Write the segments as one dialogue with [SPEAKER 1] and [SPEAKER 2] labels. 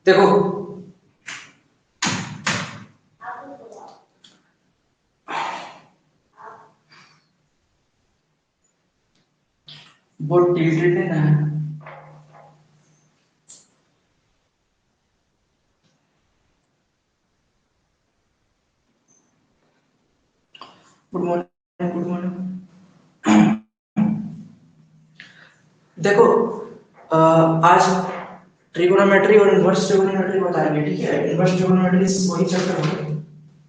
[SPEAKER 1] देखो वो टिल्टेड है ना, गुड मॉर्निंग गुड मॉर्निंग। देखो आज ट्रिगोनोमेट्री और इनवर्स ट्रिगोनोमेट्री बताएंगे, ठीक है। इनवर्स ट्रिगोनोमेट्री वही चैप्टर होगा,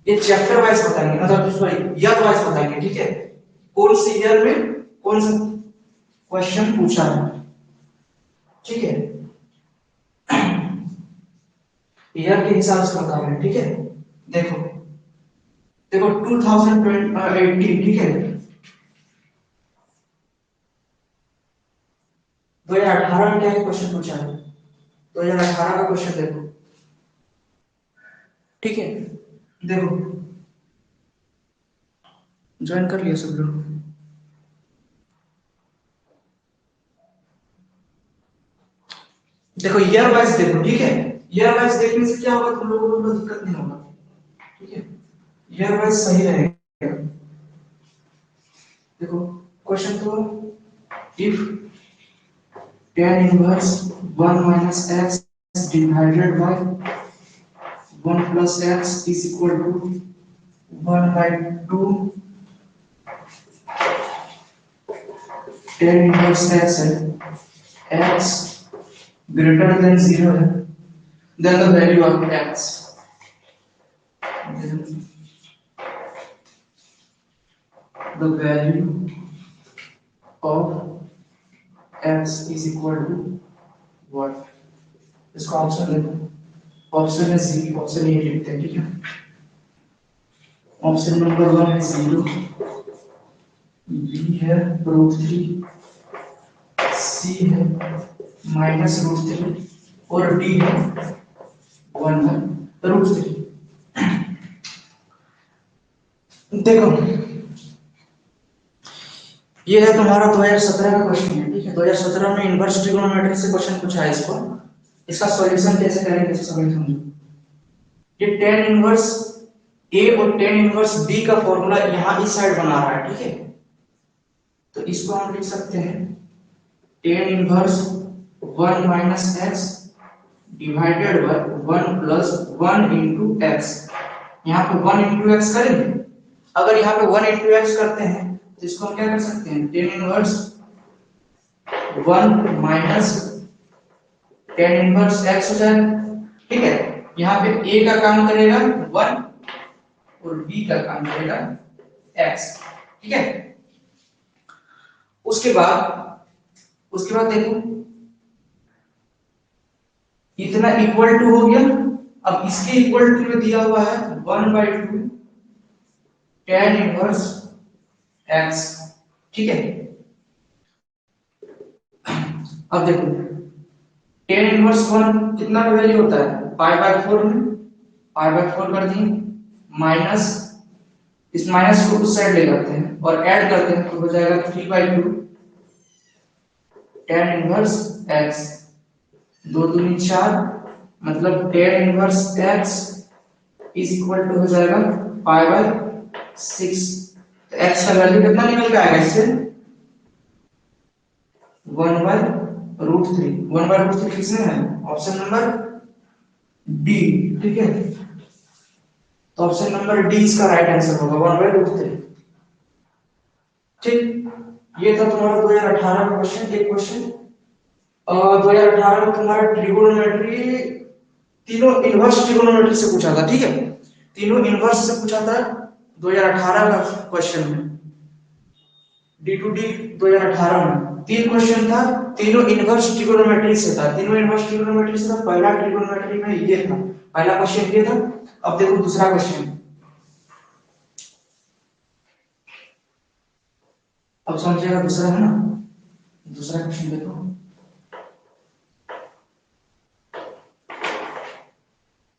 [SPEAKER 1] ये चैप्टर वाइज बताएंगे, मतलब सॉरी ईयर वाइज बताएंगे, ठीक है। कौन सी ईयर में कौन सा क्वेश्चन पूछा है, ठीक है, ईयर के हिसाब से बताएंगे, ठीक है। देखो देखो 2018, ठीक है, 2018 में क्या क्वेश्चन पूछा है, 2018 का क्वेश्चन देखो, ठीक है। देखो ज्वाइन कर लिया सब लोग। देखो ईयर वाइज देखो, ठीक है। ईयर वाइज देखने से क्या होगा, तुम लोगों को कोई दिक्कत नहीं होगा, ठीक है। ईयर वाइज सही रहेगा। देखो क्वेश्चन तो, if tan inverse 1 minus x divided by 1 plus x is equal to 1 by 2, tan inverse x है, x greater than 0 है, then the value of x, then the value of x is equal to what, इसका option देखो, option है सी, option A लिखते हैं, ठीक है। Option number 1 है 0, बी है √3, सी है -√3 और डी है 1 है √3। देखो ये है तुम्हारा 2017 का क्वेश्चन है, ठीक है। 2017 में इनवर्स ट्रिगोनोमेट्री से क्वेश्चन पूछा है इसको, इसका सॉल्यूशन कैसे करेंगे इसको समझो। ये tan इनवर्स ए और tan इनवर्स बी का फॉर्मूला यहां इस साइड बना रहा है, ठीक है। तो इसको हम लिख सकते हैं tan inverse 1 minus x divided by 1 plus 1 into x। यहाँ पे 1 into x करेंगे, अगर यहाँ पे 1 into x करते हैं तो इसको हम क्या कर सकते हैं, tan inverse 1 minus tan inverse x हो जाएगा, ठीक है। यहाँ पे a का काम करेगा 1 और b का काम करेगा x, ठीक है। उसके बाद देखो इतना इक्वल टू हो गया। अब इसके इक्वल टू में दिया हुआ है 1/2 tan इनवर्स x, ठीक है। अब देखो tan इनवर्स 1 कितना का वैल्यू होता है, π/4 में, π/4 कर दिए, माइनस इस माइनस को उस साइड ले जाते हैं और ऐड करते हैं तो हो जाएगा 3/2 tan इनवर्स x, 2 दूनी 4, मतलब tan inverse x is equal to हो जाएगा π/6। तो x का वैल्यू कितना निकल के आएगा इससे, 1/√3। 1/√3 किसमें है, ऑप्शन नंबर डी, ठीक है। तो ऑप्शन नंबर डी इसका राइट आंसर होगा, 1/√3, ठीक। ये था तुम्हारा 2018 का क्वेश्चन। एक क्वेश्चन 2018 में तुम्हारा ट्रिगोनोमेट्री, तीनों इनवर्स ट्रिगोनोमेट्री से पूछा था, ठीक है। तीनों इनवर्स से पूछा था 2018 का क्वेश्चन में, D2D 2018 में 3 क्वेश्चन था, तीनों इनवर्स ट्रिगोनोमेट्री से था, तीनों इनवर्स ट्रिगोनोमेट्री से था। पहला ट्रिगोनोमेट्री में ये था, पहला क्वेश्चन ये था। अब देखो दूसरा क्वेश्चन, अब समझिएगा, दूसरा है ना, दूसरा क्वेश्चन देखो।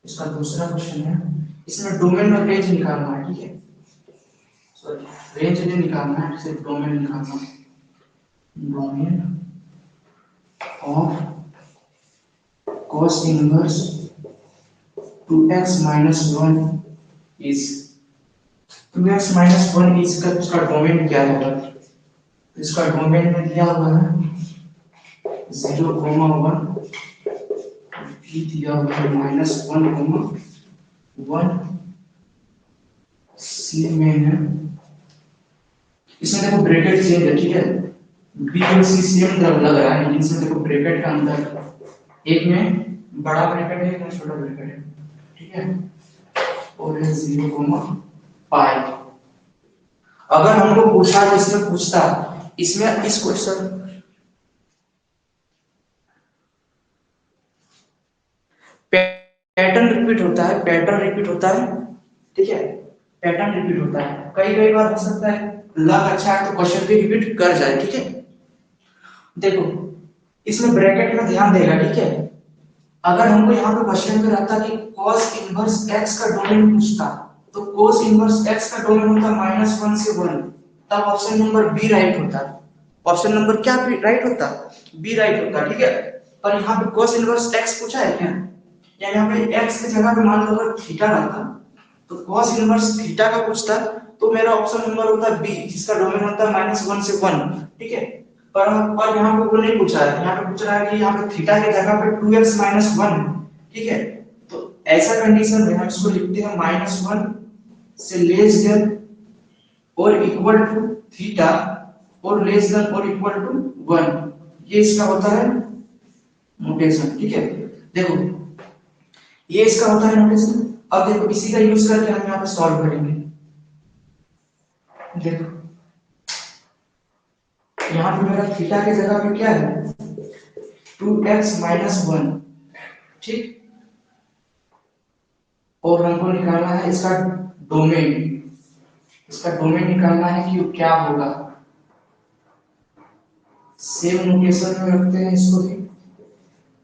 [SPEAKER 1] इसका दूसरा क्वेश्चन है, इसमें डोमेन और रेंज निकालना है, ठीक है। सॉरी रेंज नहीं निकालना है, सिर्फ डोमेन निकालना है। Domain of cos inverse 2x minus 1 is 2x minus 1 is का इसका डोमेन क्या होगा? इसका डोमेन में दिया हुआ है 0,1, b दिया हुआ है -1,1, c में है, इसमें देखो ब्रैकेट चेंज है, ठीक है, b और c सेम लग रहा है लेकिन इसमें देखो ब्रैकेट का अंतर, एक में बड़ा ब्रैकेट है, एक में छोटा ब्रैकेट है, ठीक है, और है 0, पाई। अगर हमको पूछा तो इसमें पूछता, इसमें इस क्वेश्चन पैटर्न रिपीट होता है, पैटर्न रिपीट होता है, ठीक है, पैटर्न रिपीट होता है, कई कई बार हो सकता है लग अच्छा है तो क्वेश्चन भी रिपीट कर जाए, ठीक है। देखो इसमें ब्रैकेट में ध्यान देगा, ठीक है, अगर हमको यहाँ पे क्वेश्चन में रहता कि cos इनवर्स x का डोमेन पूछता, तो cos इनवर्स x का डोमेन होता -1 से 1, तब ऑप्शन नंबर बी राइट होता, ऑप्शन नंबर क्या राइट होता? बी राइट होता, ठीक है। पर यहाँ पे cos इनवर्स x पूछा है क्या? या यहाँ पे x की जगह पे मान लो अगर थीटा रहता तो cos इनवर्स थीटा का पूछता, तो मेरा ऑप्शन नंबर होता बी, जिसका डोमेन होता है -1 से 1, ठीक है। पर यहाँ पे वो नहीं पूछा है, यहाँ पे पूछ रहा है कि यहाँ पे थीटा की जगह पे 2x minus 1, ठीक है। तो ऐसा कंडीशन में हम इसको लिखते हैं -1 से लेस देन और इक्वल टू थीटा और लेस देन और इक्वल टू 1, ये इसका होता है नोटेशन, ठीक है। देखो ये इसका होता है नोटेशन। अब देखो इसी का यूज करके हम यहाँ पे सॉल्व करेंगे। देखो यहाँ पे मेरा थीटा की जगह पे क्या है 2x minus 1, ठीक, और हमको निकालना है इसका डोमेन, इसका डोमेन निकालना है कि क्या होगा। सेम नोटेशन में रखते हैं इसको भी,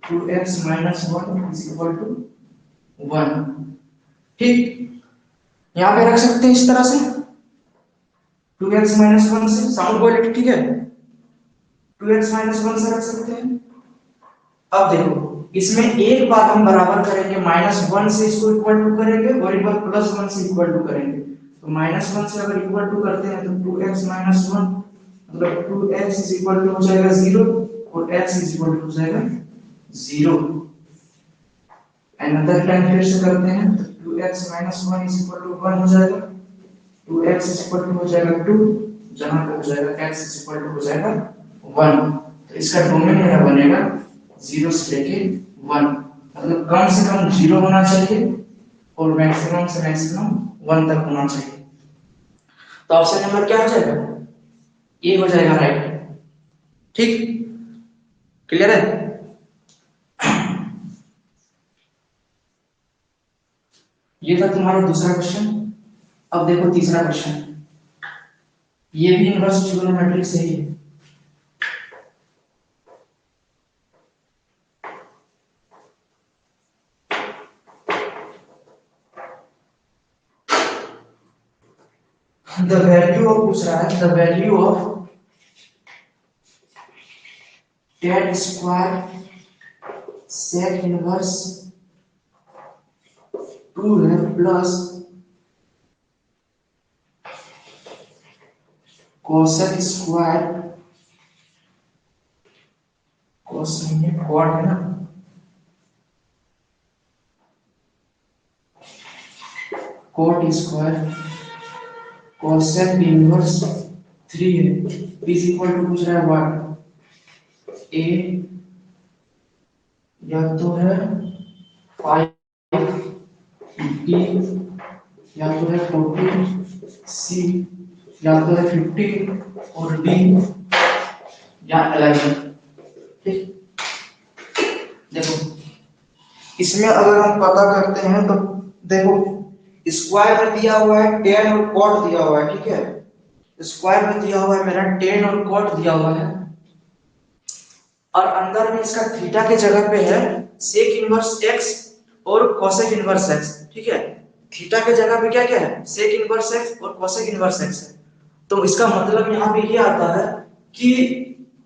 [SPEAKER 1] 2x minus 1 is equal to 1, ठीक, यहाँ पे रख सकते हैं इस तरह से 2x minus 1 से, साउंड क्वालिटी ठीक है, 2x minus 1 से रख सकते हैं। अब देखो इसमें एक बात हम बराबर करेंगे, -1 से इसको इक्वल टू करेंगे और एक बार +1 से इक्वल टू करेंगे। तो -1 से अगर इक्वल टू करते हैं तो 2x minus 1 मतलब 2x is equal to हो जाएगा 0 और x is equal to हो जाएगा 0। अनदर टाइम फिर से करते हैं तो 2x minus 1 is equal to 1 हो जाएगा, 2x is equal to हो जाएगा 2, जहां पे हो जाएगा x is equal to हो जाएगा 1। तो इसका डोमेन मेरा बनेगा 0 से लेके 1, मतलब कम से कम 0 होना चाहिए और मैक्सिमम से मैक्सिमम 1 तक होना चाहिए। तो ऑप्शन नंबर क्या हो जाएगा? ए हो जाएगा राइट, ठीक, क्लियर है? ये था तुम्हारा दूसरा क्वेश्चन। अब देखो तीसरा क्वेश्चन, ये भी इनवर्स ट्रिगोनोमेट्रिक से ही है। The value of पूछ रहा है, the value of tan square sec inverse 2 है प्लस cosec स्क्वायर, cos नहीं है cot है ना, cot स्क्वायर cosec इनवर्स 3 है, इज इक्वल टू पूछ रहा है व्हाट, a या तो है 5 d या तो है 40 c या तो है 50 और d या 11, ठीक। देखो इसमें अगर हम पता करते हैं तो देखो स्क्वायर में दिया हुआ है tan और cot दिया हुआ है, ठीक है, स्क्वायर में दिया हुआ है मेरा tan और cot दिया हुआ है, और अंदर में इसका थीटा के जगह पे है sec इनवर्स x और cosec इनवर्स x, ठीक है। थीटा के जगह पे क्या क्या है sec इनवर्स x और cosec इनवर्स x है। तो इसका मतलब यहाँ पे ये आता है कि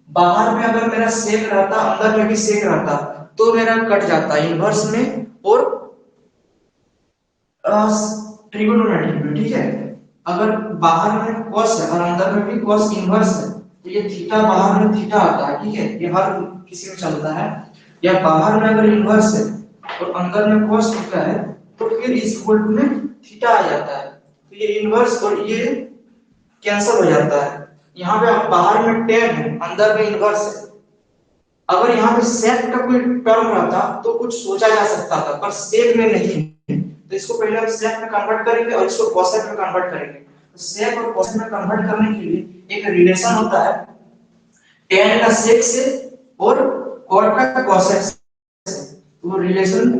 [SPEAKER 1] बाहर में अगर मेरा sec रहता अंदर में भी sec रहता तो मेरा कट जाता इनवर्स में और ट्रिगोनोमेट्री में, ठीक है, अगर बाहर में cos है और अंदर में भी cos इनवर्स है, तो ये थीटा बाहर में थीटा आता है, ठीक है, ये हर किसी में चलता है। या बाहर में अगर इनवर्स है और अंदर में cos थीटा है, तो फिर इस इक्वल टू में थीटा आ जाता है, तो ये इनवर्स और ये कैंसिल हो जाता है। यहाँ पे बाहर में tan है, अंदर में इनवर्स है। अगर यहाँ पे सेक का कोई टर्म रहता तो कुछ सोचा जा सकता था, पर सेक में नहीं, तो इसको पहले हम सेक में कन्वर्ट करेंगे और इसको कोसेक में कन्वर्ट करेंगे। तो सेक और कोसेक में कन्वर्ट करने के लिए एक रिलेशन होता है tan का सेक से और cot का कोसेक से। वो रिलेशन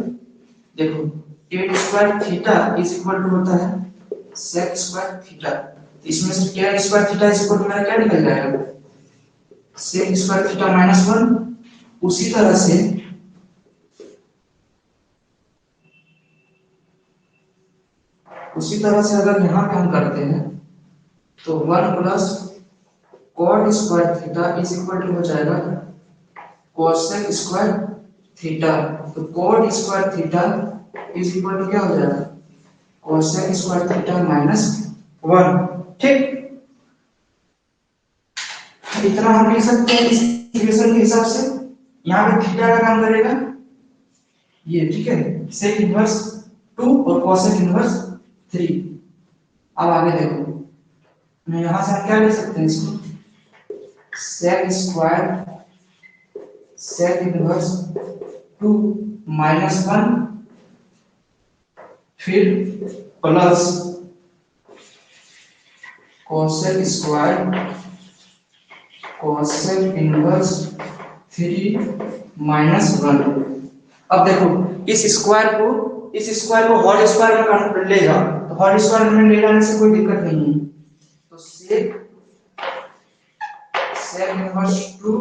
[SPEAKER 1] देखो, tan square theta is equal to होता है sec स्क्वायर थीटा। इसमें से tan square theta is equal to मेरा क्या निकल जाएगा, sec स्क्वायर थीटा माइनस 1। उसी तरह से अगर यहां पे हम करते हैं तो 1 plus cot square theta is equal to हो जाएगा cosec स्क्वायर थीटा। तो cot square theta is equal to क्या हो जाएगा, cosec स्क्वायर थीटा माइनस 1। ठीक, इतना हम लिख सकते हैं इस इक्वेशन के हिसाब से। यहाँ पे थीटा का काम करेगा ये, ठीक है, sec इनवर्स 2 और cosec इनवर्स 3। अब आगे देखो, मैं यहां से हम क्या लिख सकते हैं इसको, sec इनवर्स 2 माइनस 1 फिर plus cosec square cosec inverse 3 minus 1। अब देखो इस स्क्वायर को होल स्क्वायर में कन्वर्ट ले जाओ, तो होल स्क्वायर में ले जाने से कोई दिक्कत नहीं है। तो sec इनवर्स 2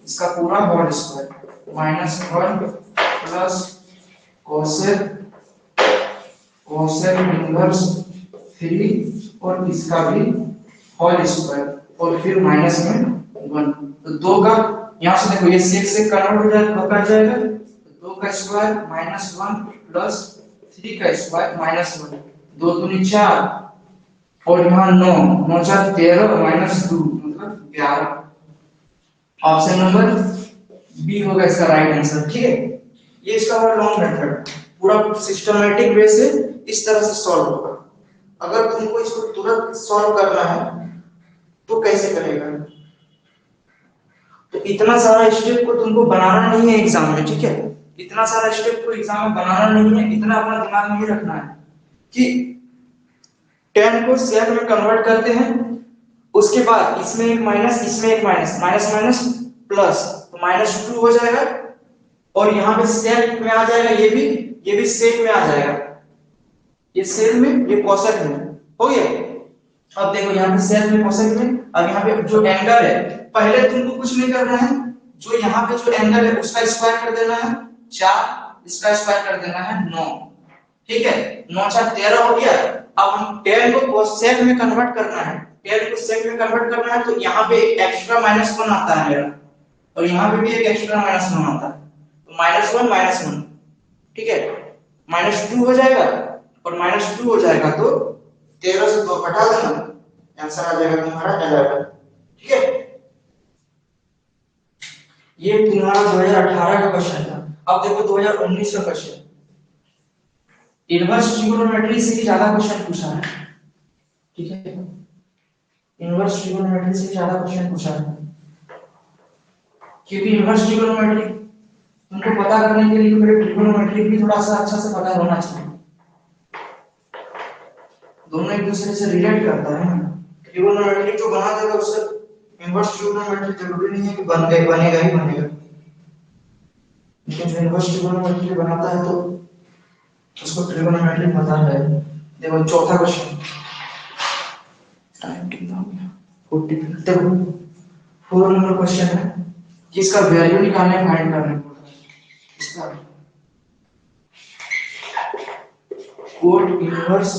[SPEAKER 1] इसका पूरा whole square minus 1 plus cosec inverse 3 और इसका भी होल स्क्वायर और फिर माइनस में 1। तो 2 का यहां से देखो ये sec से कन्वर्ट हो जाएगा, कट जाएगा, तो 2 का स्क्वायर माइनस 1 प्लस 3 का स्क्वायर माइनस 1, 2 दूनी 4 और यहाँ 9, 9 4 13 माइनस 2 मतलब 11। ऑप्शन नंबर बी होगा इसका राइट आंसर। ठीक है, ये इसका और लॉन्ग मेथड पूरा सिस्टमैटिक वे से इस तरह से सॉल्व होगा। अगर तुमको इसको तुरंत सॉल्व करना है तो कैसे करेगा, तो इतना सारा स्टेप को तुमको बनाना नहीं है एग्जाम में, ठीक है, इतना सारा स्टेप को एग्जाम में बनाना नहीं है। इतना अपना दिमाग में ही रखना है कि 10 को सेक में कन्वर्ट करते हैं, उसके बाद इसमें एक माइनस, इसमें एक माइनस, माइनस माइनस प्लस, तो माइनस 2 हो जाएगा और यहाँ पे सेक में आ जाएगा, ये भी सेक में आ जाएगा, ये सेक में ये कोसेक में हो गया। अब देखो यहाँ पे सेक में कोसेक में, अब यहाँ पे जो एंगल है, पहले तुमको कुछ नहीं करना है, जो यहाँ पे जो एंगल है उसका स्क्वायर कर देना है 4, इसका स्क्वायर कर देना है 9। ठीक है, 9 4 13 हो गया। अब हम 10 को कोसेक में कन्वर्ट करना है, 10 को सेक में कन्वर्ट करना है, तो यहाँ पे एक एक्स्ट्रा माइनस 1 आता है मेरा और यहाँ पे भी एक एक्स्ट्रा माइनस 1 आता है, तो माइनस 1 माइनस 1, ठीक है, माइनस 2 हो जाएगा और माइनस 2 हो जाएगा तो 13 से 2 हटा देना, आंसर आ जाएगा तुम्हारा 11। ठीक है, ये तुम्हारा 2018 का क्वेश्चन था। अब देखो 2019 का क्वेश्चन, इनवर्स ट्रिगोनोमेट्री से ही ज्यादा क्वेश्चन पूछा है। ठीक है, इनवर्स ट्रिगोनोमेट्री से ज्यादा क्वेश्चन पूछा है, क्योंकि इनवर्स ट्रिगोनोमेट्री तुमको पता करने के लिए फिर ट्रिगोनोमेट्री भी थोड़ा सा अच्छा से पता होना चाहिए, दोनों एक दूसरे से रिलेट करता है ना। ट्रिगोनोमेट्री जो बना देगा उससे इनवर्स ट्रिगोनोमेट्री जरूरी नहीं है कि बनेगा ही बनेगा, लेकिन जो इनवर्स ट्रिगोनोमेट्री बनाता है तो उसको ट्रिगोनोमेट्री पता है। देखो चौथा क्वेश्चन, टाइम कितना हो गया, 40। देखो 4 नंबर क्वेश्चन है कि इसका वैल्यू निकालने फाइंड करने को है। इसका cot inverse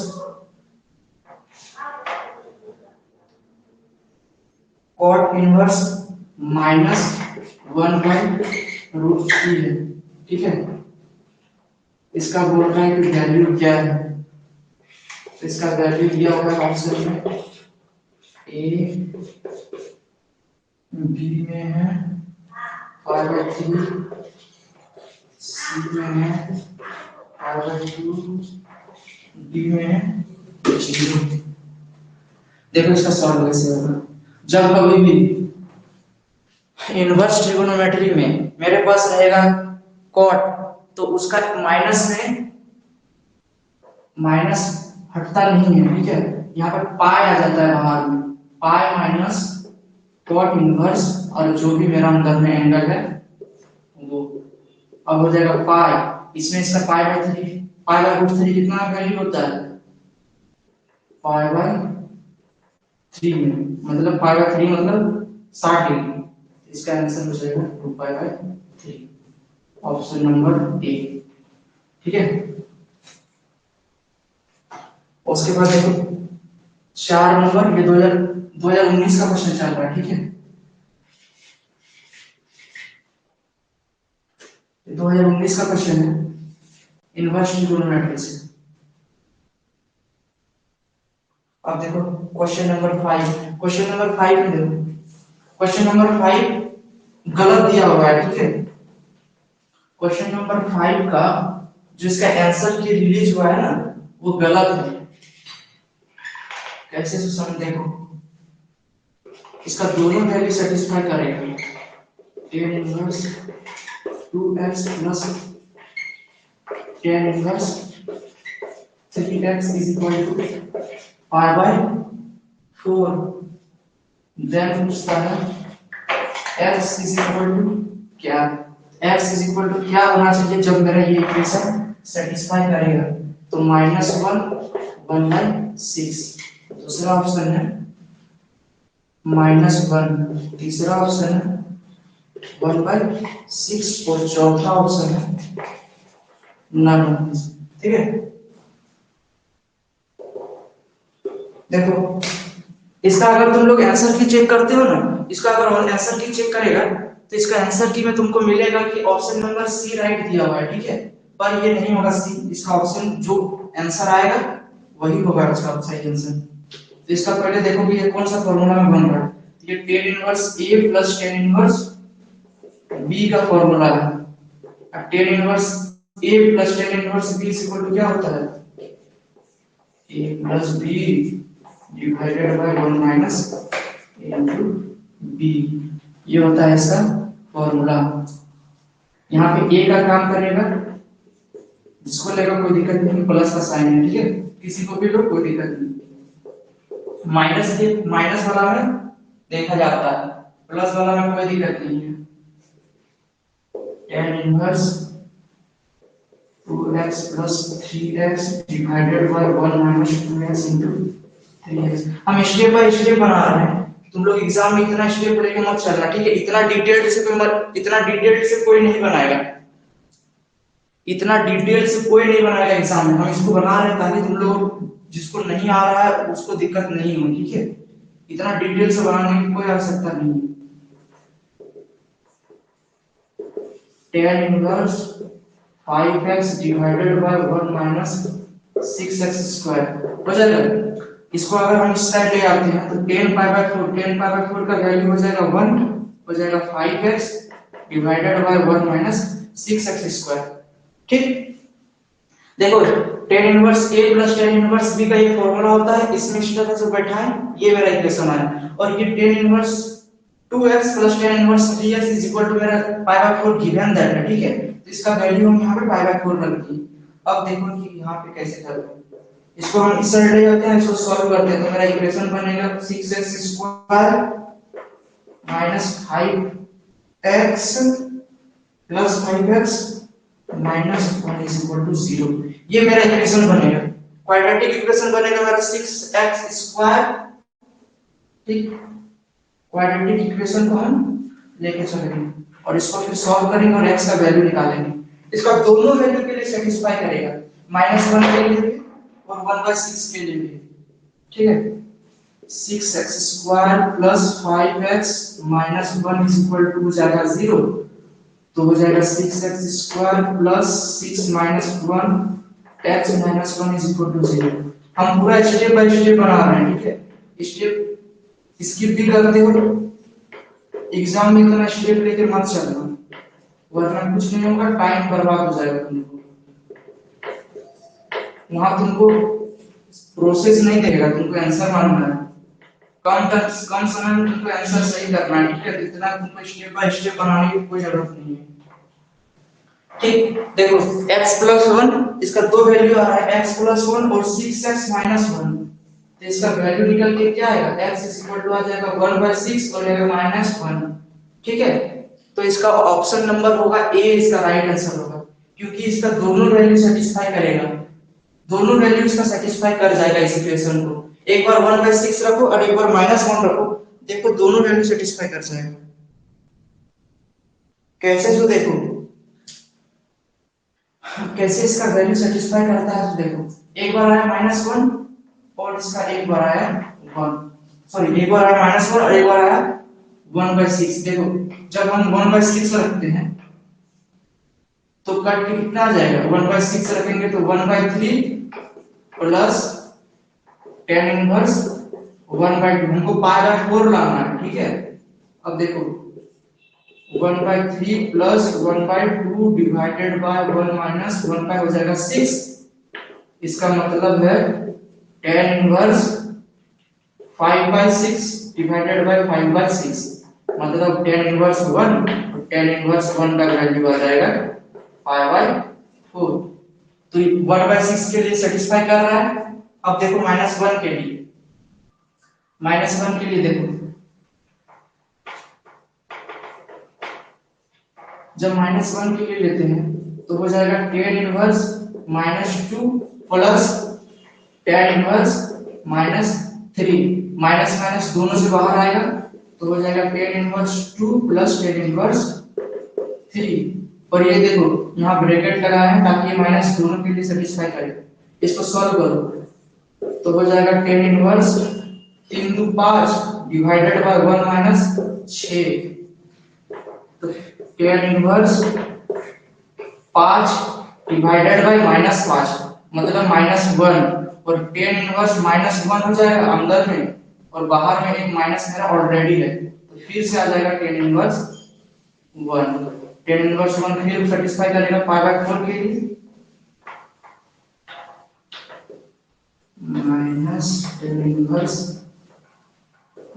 [SPEAKER 1] cot inverse minus 1/√3 है। ठीक है, इसका बोल रहा है कि वैल्यू क्या है, तो इसका वैल्यू दिया होगा ऑप्शन में, ए बी में है 5/3, सी में है 5/2, डी में है 0। देखो इसका सॉल्व कैसे होगा। जब कभी भी इनवर्स ट्रिगोनोमेट्री में मेरे पास रहेगा कॉट, तो उसका माइनस में माइनस हटता नहीं है, ठीक है। यहाँ पे पाई आ जाता है बाहर में, पाई माइनस कॉट इनवर्स, और जो भी मेरा अंदर में एंगल है वो अब हो जाएगा पाई, इसमें इसका पाई/3, पाई/√3 कितना वैल्यू होता है, पाई/3 में, मतलब पाई/3 मतलब 60 डिग्री। इसका आंसर हो जाएगा 2π/3, ऑप्शन नंबर ए, ठीक है। उसके बाद देखो 4 नंबर, ये 2019 का क्वेश्चन चल रहा है, ठीक है। 2019 का क्वेश्चन है इनवर्स ट्रिगोनोमेट्री से। अब देखो क्वेश्चन नंबर 5, क्वेश्चन नंबर 5 में देखो, क्वेश्चन नंबर 5 गलत दिया हुआ है, ठीक है। क्वेश्चन नंबर 5 का जो इसका आंसर की रिलीज हुआ है ना, वो गलत है। कैसे तो समझ देखो, इसका दोनों वैल्यू सेटिस्फाई करेगा, tan inverse 2x plus tan inverse 3x is equal to pi/4। Then पूछता है x इज इक्वल टू क्या, x इज इक्वल टू क्या होना चाहिए जब मेरा ये इक्वेशन सेटिस्फाई करेगा, तो -1 1/6। दूसरा ऑप्शन है -1, तीसरा ऑप्शन है 1/6, और चौथा ऑप्शन है नन, ठीक है। देखो इसका अगर तुम लोग आंसर की चेक करते हो ना, इसका अगर आंसर की चेक करेगा तो इसका आंसर की में तुमको मिलेगा कि ऑप्शन नंबर सी राइट दिया हुआ है, ठीक है। पर ये नहीं होगा सी, इसका ऑप्शन जो आंसर आएगा वही होगा इसका सही आंसर। तो इसका पहले देखो कि ये कौन सा फार्मूला में बन रहा है, ये tan inverse a plus tan inverse b का फार्मूला है। अब tan inverse a plus tan inverse b equal to क्या होता है, a plus b divided by 1 minus a into b, ये होता है इसका फार्मूला। यहाँ पे a का काम करेगा, जिसको लेगा कोई दिक्कत नहीं, प्लस का साइन है, ठीक है, किसी को भी लो कोई दिक्कत नहीं। माइनस के माइनस वाला में देखा जाता है, प्लस वाला में कोई दिक्कत नहीं है। tan inverse 2x plus 3x divided by 1 minus 2x into 3x। हम स्टेप बाय स्टेप बना रहे हैं, तुम लोग एग्जाम में इतना स्टेप लेके मत चलना, ठीक है। इतना डिटेल से कोई नहीं बनाएगा, इतना डिटेल से कोई नहीं बनाएगा एग्जाम में। हम इसको बना रहे हैं ताकि तुम लोग जिसको नहीं आ रहा है उसको दिक्कत नहीं हो, ठीक है। इतना डिटेल से बनाने की कोई आवश्यकता नहीं है। tan inverse 5x divided by 1 minus 6x square हो जाएगा। इसको अगर हम इस साइड ले आते हैं तो tan π/4 का वैल्यू हो जाएगा 1, हो जाएगा 5x divided by 1 minus 6x square, ठीक। देखो tan inverse a plus tan inverse b का ये फार्मूला होता है, इसमें इस तरह से बैठा है, ये मेरा इक्वेशन है। और ये tan inverse 2x plus tan inverse 3x is equal to मेरा π/4 गिवन दैट है, ठीक है। तो इसका वैल्यू हम यहाँ पे π/4 रख दिए। अब देखो कि यहाँ पे कैसे करते हैं, इसको हम इस साइड ले जाते हैं, इसको सॉल्व करते हैं, तो मेरा इक्वेशन बनेगा 6x square minus 5x plus 5x minus 1 is equal to 0। ये मेरा इक्वेशन बनेगा, क्वाड्रेटिक इक्वेशन बनेगा मेरा 6x स्क्वायर, ठीक। क्वाड्रेटिक इक्वेशन को हम लेके चलेंगे और इसको फिर सॉल्व करेंगे और x का वैल्यू निकालेंगे। इसका दोनों वैल्यू के लिए सेटिस्फाई करेगा, -1 के लिए भी और 1/6 के लिए भी, ठीक है। 6x square plus 5x minus 1 is equal to हो जाएगा 0। तो हो जाएगा 6x² plus 6 minus 1 x minus 1 is equal to 0। हम पूरा स्टेप बाय स्टेप बना रहे हैं, ठीक है। स्टेप स्किप भी करते हो, एग्जाम में इतना स्टेप लेकर मत चलना, वरना कुछ नहीं होगा, टाइम बर्बाद हो जाएगा तुमको। वहां तुमको प्रोसेस नहीं देगा, तुमको आंसर मानना है। कम समय में तुमको आंसर सही करना है, ठीक है। इतना तुमको स्टेप बाय स्टेप बनाने की कोई जरूरत नहीं है, ठीक। देखो x प्लस 1 इसका दो वैल्यू आ रहा है, x प्लस 1 और 6x माइनस 1। तो इसका वैल्यू निकल के क्या आएगा, x इज इक्वल टू आ जाएगा 1/6 और ये माइनस 1, ठीक है। तो इसका ऑप्शन नंबर होगा ए, इसका राइट आंसर होगा, क्योंकि इसका दोनों वैल्यू सेटिस्फाई करेगा, दोनों वैल्यू इसका सेटिस्फाई कर जाएगा इस इक्वेशन को। एक बार 1/6 रखो और एक बार -1 रखो, देखो दोनों वैल्यू सेटिस्फाई कर जाएगा। कैसे, जो देखो कैसे इसका वैल्यू सेटिस्फाई करता है, तो देखो एक बार आया -1 और इसका एक बार आया 1, सॉरी एक बार आया -1 और एक बार आया 1/6। देखो जब हम 1/6 रखते हैं तो कट के कितना आ जाएगा, 1/6 रखेंगे तो 1/3 प्लस tan इनवर्स 1/2, हमको π/4 लाना है, ठीक है। अब देखो 1/3 प्लस 1/2 डिवाइडेड बाय 1 माइनस 1 का हो जाएगा 6। इसका मतलब है tan इनवर्स 5/6 डिवाइडेड बाय 5/6, मतलब tan इनवर्स 1 और tan इनवर्स 1 का वैल्यू आ जाएगा 5/4। तो 1/6 के लिए सेटिस्फाई कर रहा है। अब देखो -1 के लिए, -1 के लिए देखो, जब -1 के लिए लेते हैं तो हो जाएगा tan inverse -2 plus tan inverse -3, minus minus दोनों से बाहर आएगा तो हो जाएगा tan inverse 2 plus tan inverse 3। और ये देखो यहाँ ब्रैकेट लगाया है ताकि ये माइनस दोनों के लिए सेटिस्फाई करे। इसको सॉल्व करो तो हो जाएगा tan inverse 3 2 5 divided by 1 minus 6, तो tan इनवर्स 5 डिवाइडेड बाय -5 मतलब -1, और tan इनवर्स -1 हो जाएगा अंदर में और बाहर में एक माइनस मेरा ऑलरेडी है, तो फिर से आ जाएगा tan इनवर्स 1। tan इनवर्स 1 फिर सेटिस्फाई करेगा π/4 के लिए, माइनस tan इनवर्स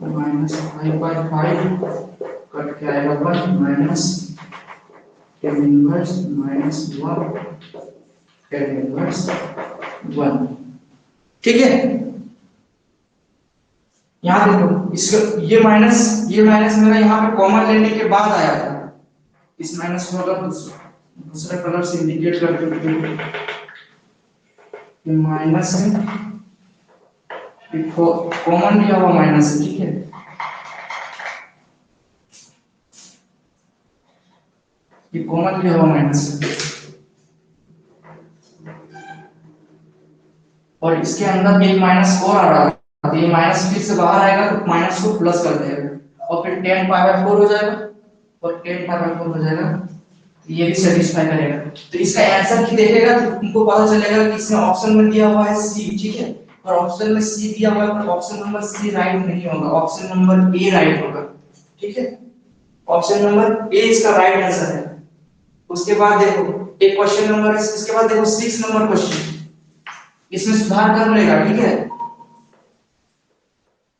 [SPEAKER 1] -5/5 कट के आएगा 1 minus tan inverse -1 tan inverse 1, ठीक है। यहाँ देखो इसका ये माइनस मेरा यहाँ पे कॉमन लेने के बाद आया था, इस माइनस को अगर दूसरा कलर से इंडिकेट करके माइनस है, कॉमन लिया हुआ माइनस है, ठीक है। ये कॉमन लिया हुआ माइनस है और इसके अंदर एक माइनस और आ रहा है, तो ये माइनस फिर से बाहर आएगा तो माइनस को प्लस कर देगा और फिर tan π/4 हो जाएगा और tan π/4 हो जाएगा, तो ये भी सेटिस्फाई करेगा। तो इसका आंसर की देखेगा तो तुमको पता चलेगा कि इसमें ऑप्शन में दिया हुआ है सी, ठीक है, और ऑप्शन में सी दिया हुआ है पर ऑप्शन नंबर सी राइट नहीं होगा, ऑप्शन नंबर ए राइट होगा, ठीक है। ऑप्शन नंबर ए इसका राइट आंसर है। उसके बाद देखो एक क्वेश्चन नंबर, इसके बाद देखो 6 नंबर क्वेश्चन, इसमें सुधार कर लेगा, ठीक है,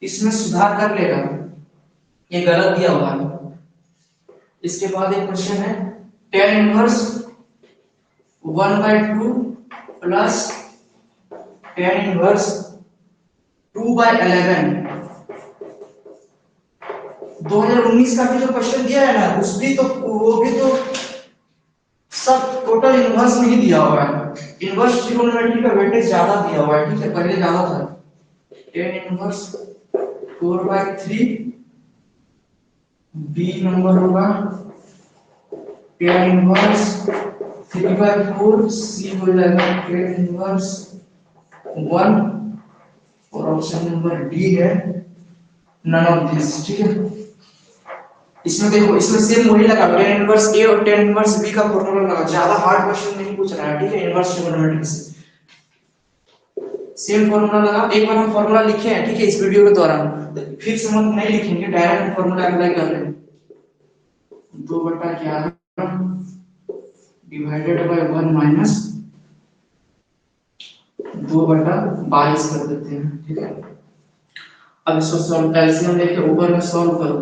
[SPEAKER 1] इसमें सुधार कर लेगा, ये गलत दिया हुआ है। इसके बाद एक क्वेश्चन है tan inverse 1/2 plus tan inverse 2/11। 2019 का भी जो क्वेश्चन दिया है ना, उस भी तो वो भी तो सब टोटल इनवर्स में ही दिया हुआ है, इनवर्स ट्रिगोनोमेट्री का वेटेज ज्यादा दिया हुआ है, ठीक है, पहले ज्यादा था। tan इनवर्स 4/3, बी नंबर होगा tan इनवर्स 3/4, सी हो जाएगा tan इनवर्स 1 और ऑप्शन नंबर डी है नन ऑफ दिस, ठीक है। इसमें देखो, इसमें सेम वही लगा, tan इनवर्स a और tan इनवर्स b का फॉर्मूला लगा, ज्यादा हार्ड क्वेश्चन नहीं पूछ रहा है, ठीक है। इनवर्स ट्रिगोनोमेट्री से सेम फॉर्मूला लगा, एक बार हम फॉर्मूला लिखे हैं, ठीक है, इस वीडियो के दौरान, फिर से हम नहीं लिखेंगे, डायरेक्ट फॉर्मूला अप्लाई कर लेंगे। 2/11 डिवाइडेड बाय 1 माइनस 2/22 कर देते हैं, ठीक है। अब इसको सॉल्व, एलसीएम लेके ऊपर में सॉल्व करो,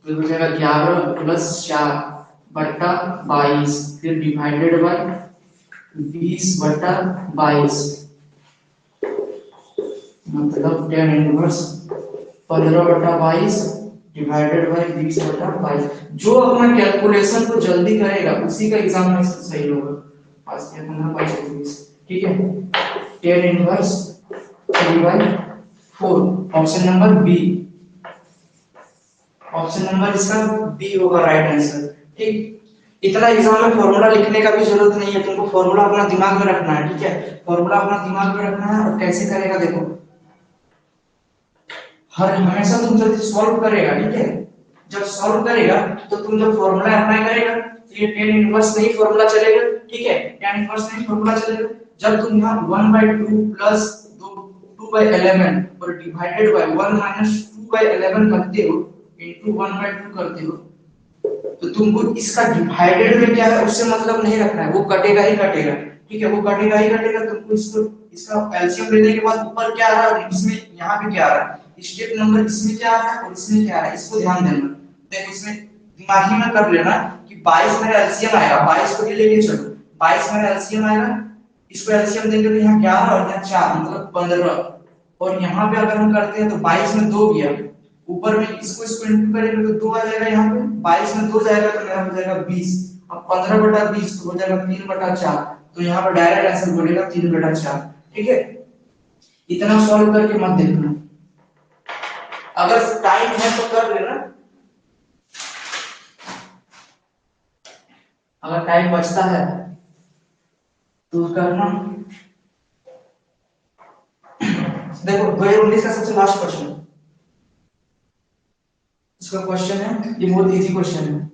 [SPEAKER 1] तो हो जाएगा 11 + 4/22, फिर डिवाइडेड बाय 20/22, मतलब tan इनवर्स 15/22 डिवाइडेड बाय 20/22। जो अपना कैलकुलेशन को जल्दी करेगा उसी का एग्जाम में सही होगा। पास किया 15/22, ठीक है। tan inverse 3/4, option number B, option number इसका बी होगा राइट आंसर, ठीक। इतना एग्जाम में फॉर्मूला लिखने का भी जरूरत नहीं है, तुमको फॉर्मूला अपना दिमाग में रखना है, ठीक है। फॉर्मूला अपना दिमाग में रखना है, और कैसे करेगा देखो, हर हमेशा तुम जब सॉल्व करेगा, ठीक है, जब सॉल्व करेगा तो तुम जब फॉर्मूला अप्लाई करेगा तो ये tan इनवर्स नहीं फॉर्मूला चलेगा, ठीक है, tan इनवर्स नहीं फॉर्मूला चलेगा। जब तुम यहां 1/2 प्लस 2/11 और डिवाइडेड बाय 1 माइनस 2/11 करते हो, इनटू 1/2 करते हो, तो तुमको इसका डिवाइडेड में क्या है उससे मतलब नहीं रखना है, वो कटेगा ही कटेगा, ठीक है, वो कटेगा ही कटेगा। तुमको इसको, इसका एलसीएम लेने के बाद ऊपर क्या आ रहा है और इसमें यहाँ पे क्या आ रहा है, स्टेप नंबर इसमें क्या आ रहा है और इसमें क्या आ रहा है, इसको ध्यान देना। देखो इसमें दिमागी में कर लेना कि 22 मेरा एलसीएम आएगा, 22 को ही लेके चलो, 22 मेरा एलसीएम आएगा, इसको एलसीएम देंगे तो यहाँ 11 और यहाँ 4 मतलब 15, और यहाँ पे अगर हम करते हैं तो 22 में 2 गया, ऊपर में इसको इंटू करेंगे तो 2 आ जाएगा, यहाँ पे 22 में 2 जाएगा तो मेरा हो जाएगा 20, अब 15/20 तो हो जाएगा 3/4, तो यहाँ पर डायरेक्ट आंसर बोलेगा 3/4, ठीक है। इतना सॉल्व करके मत देखना, अगर टाइम है तो कर लेना, अगर टाइम बचता है तो करना। देखो 2019 का सबसे लास्ट क्वेश्चन, इसका क्वेश्चन है, ये बहुत इजी क्वेश्चन है,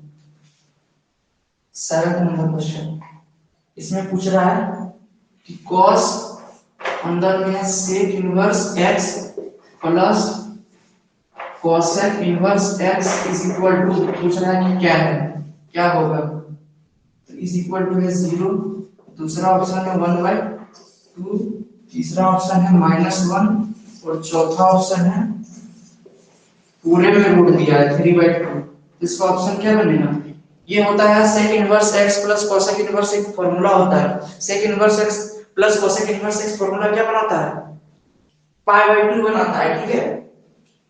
[SPEAKER 1] 7 नंबर क्वेश्चन। इसमें पूछ रहा है कि cos अंदर में sec inverse x plus cosec inverse x is equal to, पूछ रहा है कि क्या है, क्या होगा, तो इज इक्वल टू है 0, दूसरा ऑप्शन है 1/2, तीसरा ऑप्शन है -1 और चौथा ऑप्शन है पूरे में रूट दिया है 3/2। इसका ऑप्शन क्या बनेगा, ये होता है sec inverse x plus cosec inverse एक फार्मूला होता है, sec inverse x plus cosec inverse x formula क्या बनाता है, पाई/2 बनाता है, ठीक है।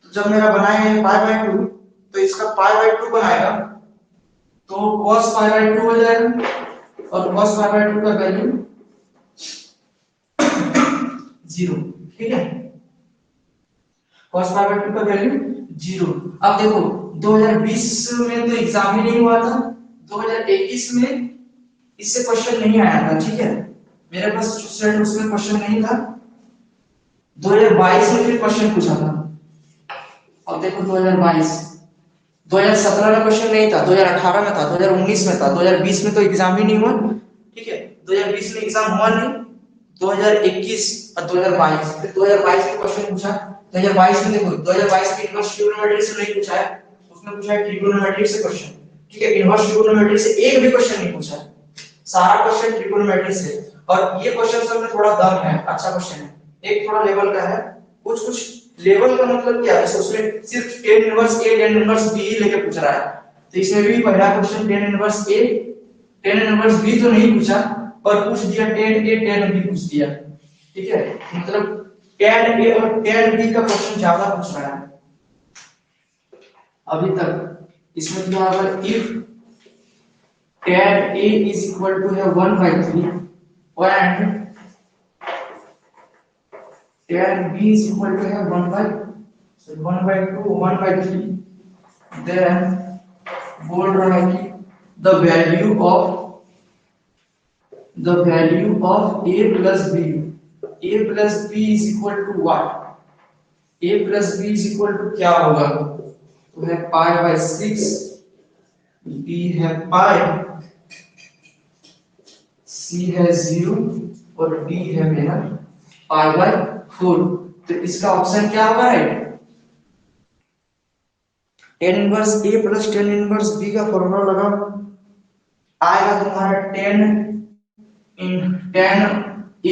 [SPEAKER 1] तो जब मेरा बनाएगा ये पाई/2, तो इसका पाई/2 बनाएगा तो cos पाई/2 हो जाएगा, और cos पाई/2 का वैल्यू 0, ठीक है, cos पाई/2 का वैल्यू 0। अब देखो 2020 में तो एग्जाम ही नहीं हुआ था, 2021 में इससे क्वेश्चन नहीं आया था, ठीक है, मेरे पास स्टूडेंट उसमें क्वेश्चन नहीं था, 2022 में फिर क्वेश्चन पूछा था। अब देखो 2022, 2017 में क्वेश्चन नहीं था, 2018 में था, 2019 में था, 2020 में तो एग्जाम ही नहीं हुआ, ठीक है, 2020 में एग्जाम हुआ नहीं, 2021 और 2022, फिर 2022 में क्वेश्चन पूछा। 2022 में देखो 2022 में इनवर्स ट्रिगोनोमेट्री से नहीं पूछा है, उसमें पूछा है ट्रिगोनोमेट्री से क्वेश्चन, ठीक है, इनवर्स ट्रिगोनोमेट्री से एक भी क्वेश्चन नहीं पूछा है, सारा क्वेश्चन ट्रिगोनोमेट्री से। और ये क्वेश्चन सब में थोड़ा दम है, अच्छा क्वेश्चन है, एक थोड़ा लेवल का है, कुछ कुछ लेवल का मतलब क्या है, उसमें सिर्फ tan inverse a tan inverse b ही लेके पूछ रहा है, तो इसमें भी पहला question tan inverse a tan inverse b तो नहीं पूछा, पर पूछ दिया tan a tan b पूछ दिया, ठीक है, मतलब tan a और tan b का क्वेश्चन ज्यादा पूछ रहा है अभी तक। इसमें क्या होगा, if tan a is equal to है 1/3 and tan b is equal to है 1/2 1/3, then बोल रहा है कि the value of a plus b is equal to what, a plus b is equal to क्या होगा, तो है pi/6 b है पाई, c है 0 और d है मेरा पाई बाय 4। तो इसका ऑप्शन क्या होगा right? tan inverse a plus tan inverse b का फॉर्मूला लगा, आएगा तुम्हारा tan a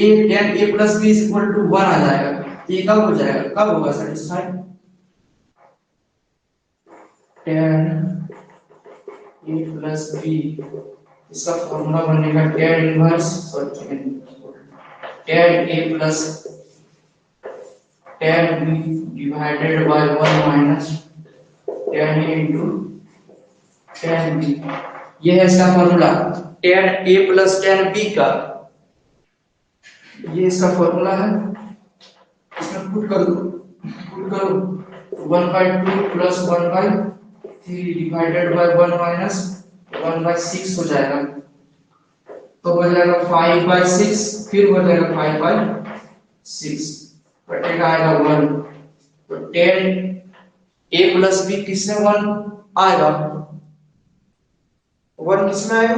[SPEAKER 1] plus b is equal to 1 आ जाएगा। ये कब हो जाएगा, कब होगा satisfied? tan a plus b, इसका फॉर्मूला बनेगा tan inverse tan a plus tan b divided by 1 minus tan a into tan b। ये है इसका formula tan a plus tan b का, ये इसका फॉर्मूला है। इसमें पुट करो 1 by 2 plus 1 by 3 divided by 1 minus 1 by 6 हो जाएगा। तो हो जाएगा 5 बाय 6, फिर हो जाएगा 5 बाय 6, बटेगा आएगा 1। तो tan a प्लस b किसमें 1 आएगा? 1 किसमें आएगा?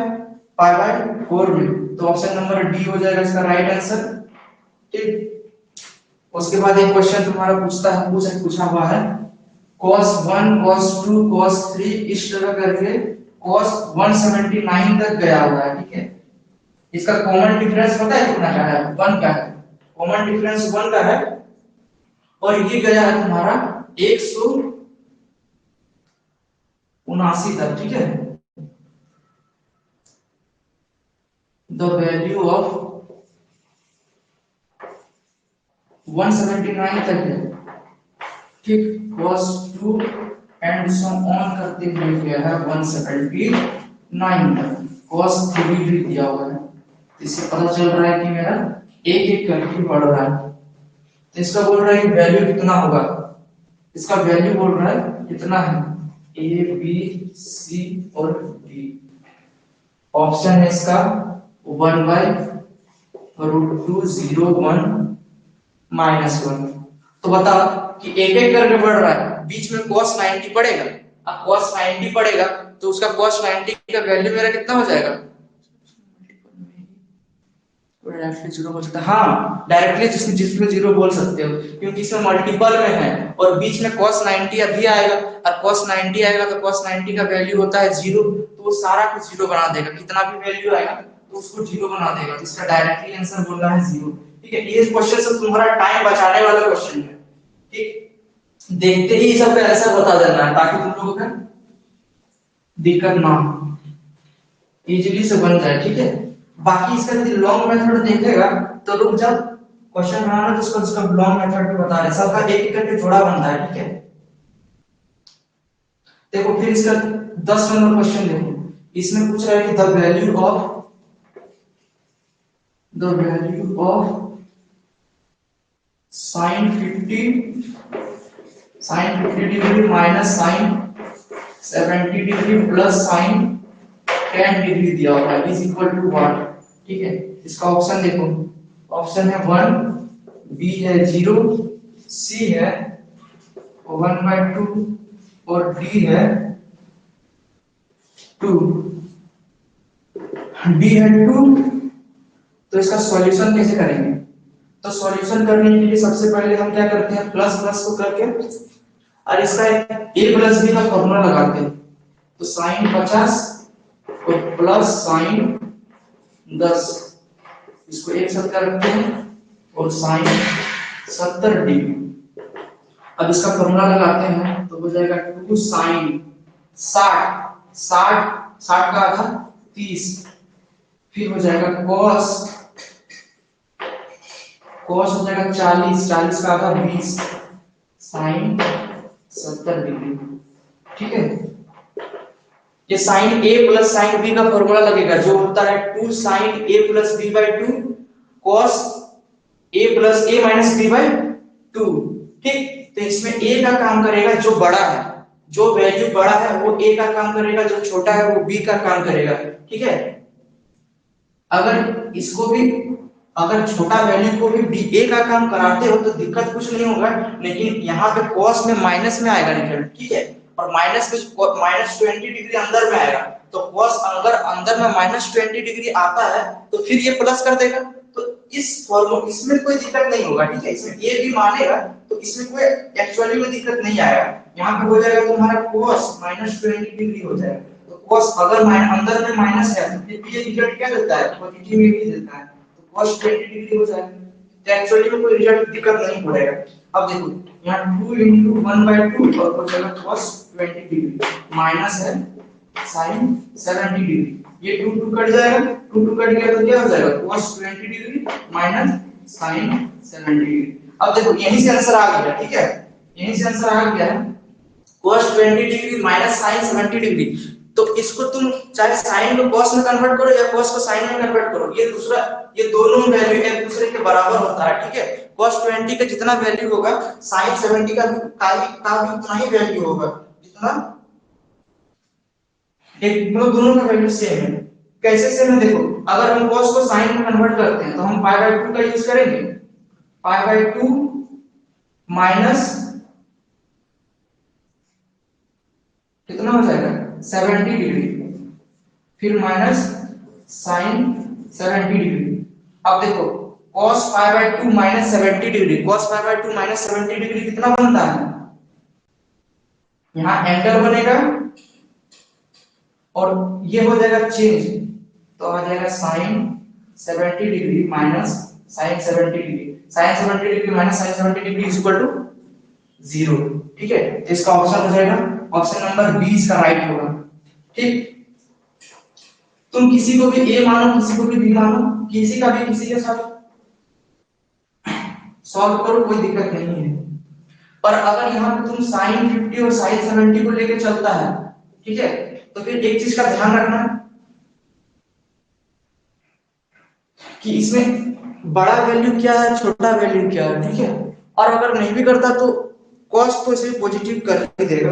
[SPEAKER 1] पाई बाय 4 में। तो ऑप्शन नंबर डी हो जाएगा इसका राइट आंसर। ठीक। उसके बाद एक क्वेश्चन तुम्हारा पूछा हुआ है cos 1 cos 2 cos 3 इस तरह करके cos 179 तक गया हुआ है। ठीक है, इसका कॉमन डिफरेंस पता है कितना का है? 1 का है। कॉमन डिफरेंस 1 का है और ये गया है तुम्हारा 179 तक। ठीक है, the value of 179 तक है। ठीक, cos 2 एंड सो ऑन करते हुए गया है 179 तक। cos 3 भी दिया हुआ है, इससे पता चल रहा है कि मेरा एक एक करके बढ़ रहा है। तो इसका बोल रहा है कि वैल्यू कितना होगा, इसका वैल्यू बोल रहा है कितना है, ए बी सी और डी। ऑप्शन है इसका 1 बाय √2 0 1 -1। तो बता कि एक एक करके बढ़ रहा है, बीच में cos 90 पड़ेगा। अब cos 90 पड़ेगा तो उसका cos 90 का वैल्यू मेरा कितना हो जाएगा? डायरेक्टली जीरो बोल सकते हैं, हाँ डायरेक्टली जिसमें जीरो बोल सकते हो, क्योंकि इसमें मल्टीपल में है और बीच में cos 90 अभी आएगा और cos 90 आएगा तो cos 90 का वैल्यू होता है 0, तो वो सारा कुछ जीरो बना देगा। कितना भी वैल्यू आएगा तो उसको जीरो बना देगा। तो इसका डायरेक्टली आंसर बोलना है 0। ठीक है, ये क्वेश्चन से तुम्हारा टाइम बचाने वाला क्वेश्चन है। ठीक, देखते ही सब आंसर बता देना है ताकि तुम लोगों को दिक्कत ना हो, इजीली से बन जाए। ठीक है, बाकी इसका यदि लॉन्ग मेथड देखेगा तो रुक जा, क्वेश्चन बनाना तो उसका लॉन्ग मेथड में बता रहे, सबका एक एक करके जोड़ा बनता है। ठीक है, देखो फिर इसका 10 नंबर क्वेश्चन देखो, इसमें पूछ रहा है कि the value of sin 50 degree minus sin 70 degree plus sin 10 degree दिया हुआ है इज इक्वल टू व्हाट। ठीक है, इसका ऑप्शन देखो, ऑप्शन है 1, बी है 0, सी है 1 बाय 2 और डी है 2। डी है 2, तो इसका सॉल्यूशन कैसे करेंगे? तो सॉल्यूशन करने के लिए सबसे पहले हम क्या करते हैं, प्लस प्लस को करके और इसका a प्लस b का फॉर्मूला लगाते हैं। तो sin 50 और प्लस sin 10, इसको एक साथ रखते हैं और sin 70 डिग्री। अब इसका फॉर्मूला लगाते हैं तो हो जाएगा 2 sin 60 का आधा 30, फिर हो जाएगा cos हो जाएगा 40 का आधा 20 sin 70 डिग्री। ठीक है, ये sin a plus sin b का फॉर्मूला लगेगा जो होता है 2 sin a plus b by 2 cos a plus a minus b by 2। ठीक, तो इसमें a का काम करेगा जो बड़ा है, जो वैल्यू बड़ा है वो a का काम करेगा, जो छोटा है वो b का काम करेगा। ठीक है, अगर इसको भी, अगर छोटा वैल्यू को भी a का काम कराते हो तो दिक्कत कुछ नहीं होगा, लेकिन यहाँ पे cos में माइनस में आएगा रिजल्ट। ठीक है, और माइनस में माइनस 20 डिग्री अंदर में आएगा, तो cos अगर अंदर में माइनस 20 डिग्री आता है तो फिर ये प्लस कर देगा, तो इस फॉर्मूला इसमें कोई दिक्कत नहीं होगा, ठीक है, इसमें ये भी मानेगा तो इसमें कोई एक्चुअली में दिक्कत नहीं आएगा। यहाँ पे हो जाएगा तुम्हारा cos माइनस 20 डिग्री हो जाएगा, तो cos अगर अंदर में माइनस है तो फिर ये रिजल्ट क्या देता है, पॉजिटिव में भी देता है, तो cos 20 डिग्री हो जाएगा, तो एक्चुअली में कोई रिजल्ट दिक्कत नहीं पड़ेगा। अब देखो यहाँ 2 into 1/2 और हो जाएगा cos 20 डिग्री माइनस है sin 70 डिग्री, ये 2 2 कट जाएगा, 2 2 कट गया तो क्या हो जाएगा cos 20 degree minus sin 70 degree. अब देखो यहीं से आंसर आ गया, ठीक है, यहीं से आंसर आ गया है cos 20 degree minus sin 70 degree. तो इसको तुम चाहे sin को cos में कन्वर्ट करो या cos को sin में कन्वर्ट करो, ये दूसरा, ये दोनों वैल्यू एक दूसरे के बराबर होता है, ठीक है, cos 20 का जितना वैल्यू होगा sin 70 का भी उतना ही वैल्यू होगा, जितना एक दोनों का वैल्यू सेम है। कैसे सेम है देखो, अगर हम cos को sin में कन्वर्ट करते हैं तो हम π/2 का यूज करेंगे, π/2 माइनस कितना हो जाएगा 70 डिग्री, फिर माइनस sin 70 डिग्री। अब देखो cos π/2 minus 70 degree, cos π/2 minus 70 degree कितना बनता है, यहाँ एंगल बनेगा और ये हो जाएगा चेंज, तो आ जाएगा sin 70 degree minus sin 70 degree, sin 70 degree minus sin 70 degree is equal to 0, ठीक है, तो इसका ऑप्शन हो जाएगा ऑप्शन नंबर 20 का राइट होगा। ठीक, तुम किसी को भी a मानो, किसी को भी b मानो, किसी का भी किसी के साथ सॉल्व करो, कोई दिक्कत नहीं है। पर अगर यहाँ पे तुम sin 50 और sin 70 को लेके चलता है, ठीक है, तो फिर एक चीज का ध्यान रखना कि इसमें बड़ा वैल्यू क्या है, छोटा वैल्यू क्या है, ठीक है, और अगर नहीं भी करता तो cos तो इसे पॉजिटिव कर ही देगा।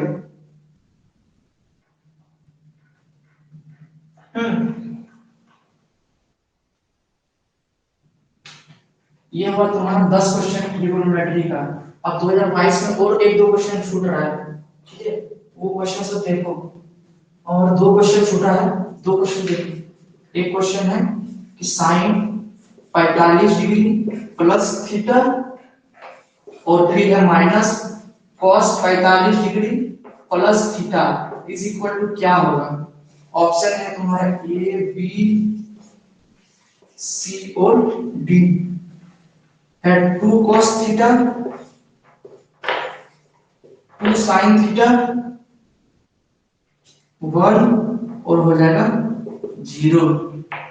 [SPEAKER 1] ये हुआ तुम्हारा 10 क्वेश्चन ट्रिगोनोमेट्री का। अब 2022 में और एक दो क्वेश्चन छूट रहा है, ठीक है, वो क्वेश्चन सब देखो, और दो क्वेश्चन छूटा है, दो क्वेश्चन देखो। एक क्वेश्चन है कि sin 45 डिग्री प्लस थीटा और फिर है minus cos 45 degree plus theta is equal to क्या होगा। ऑप्शन है तुम्हारा ए बी सी और डी है 2 cos थीटा 2 sin थीटा 1 और हो जाएगा 0।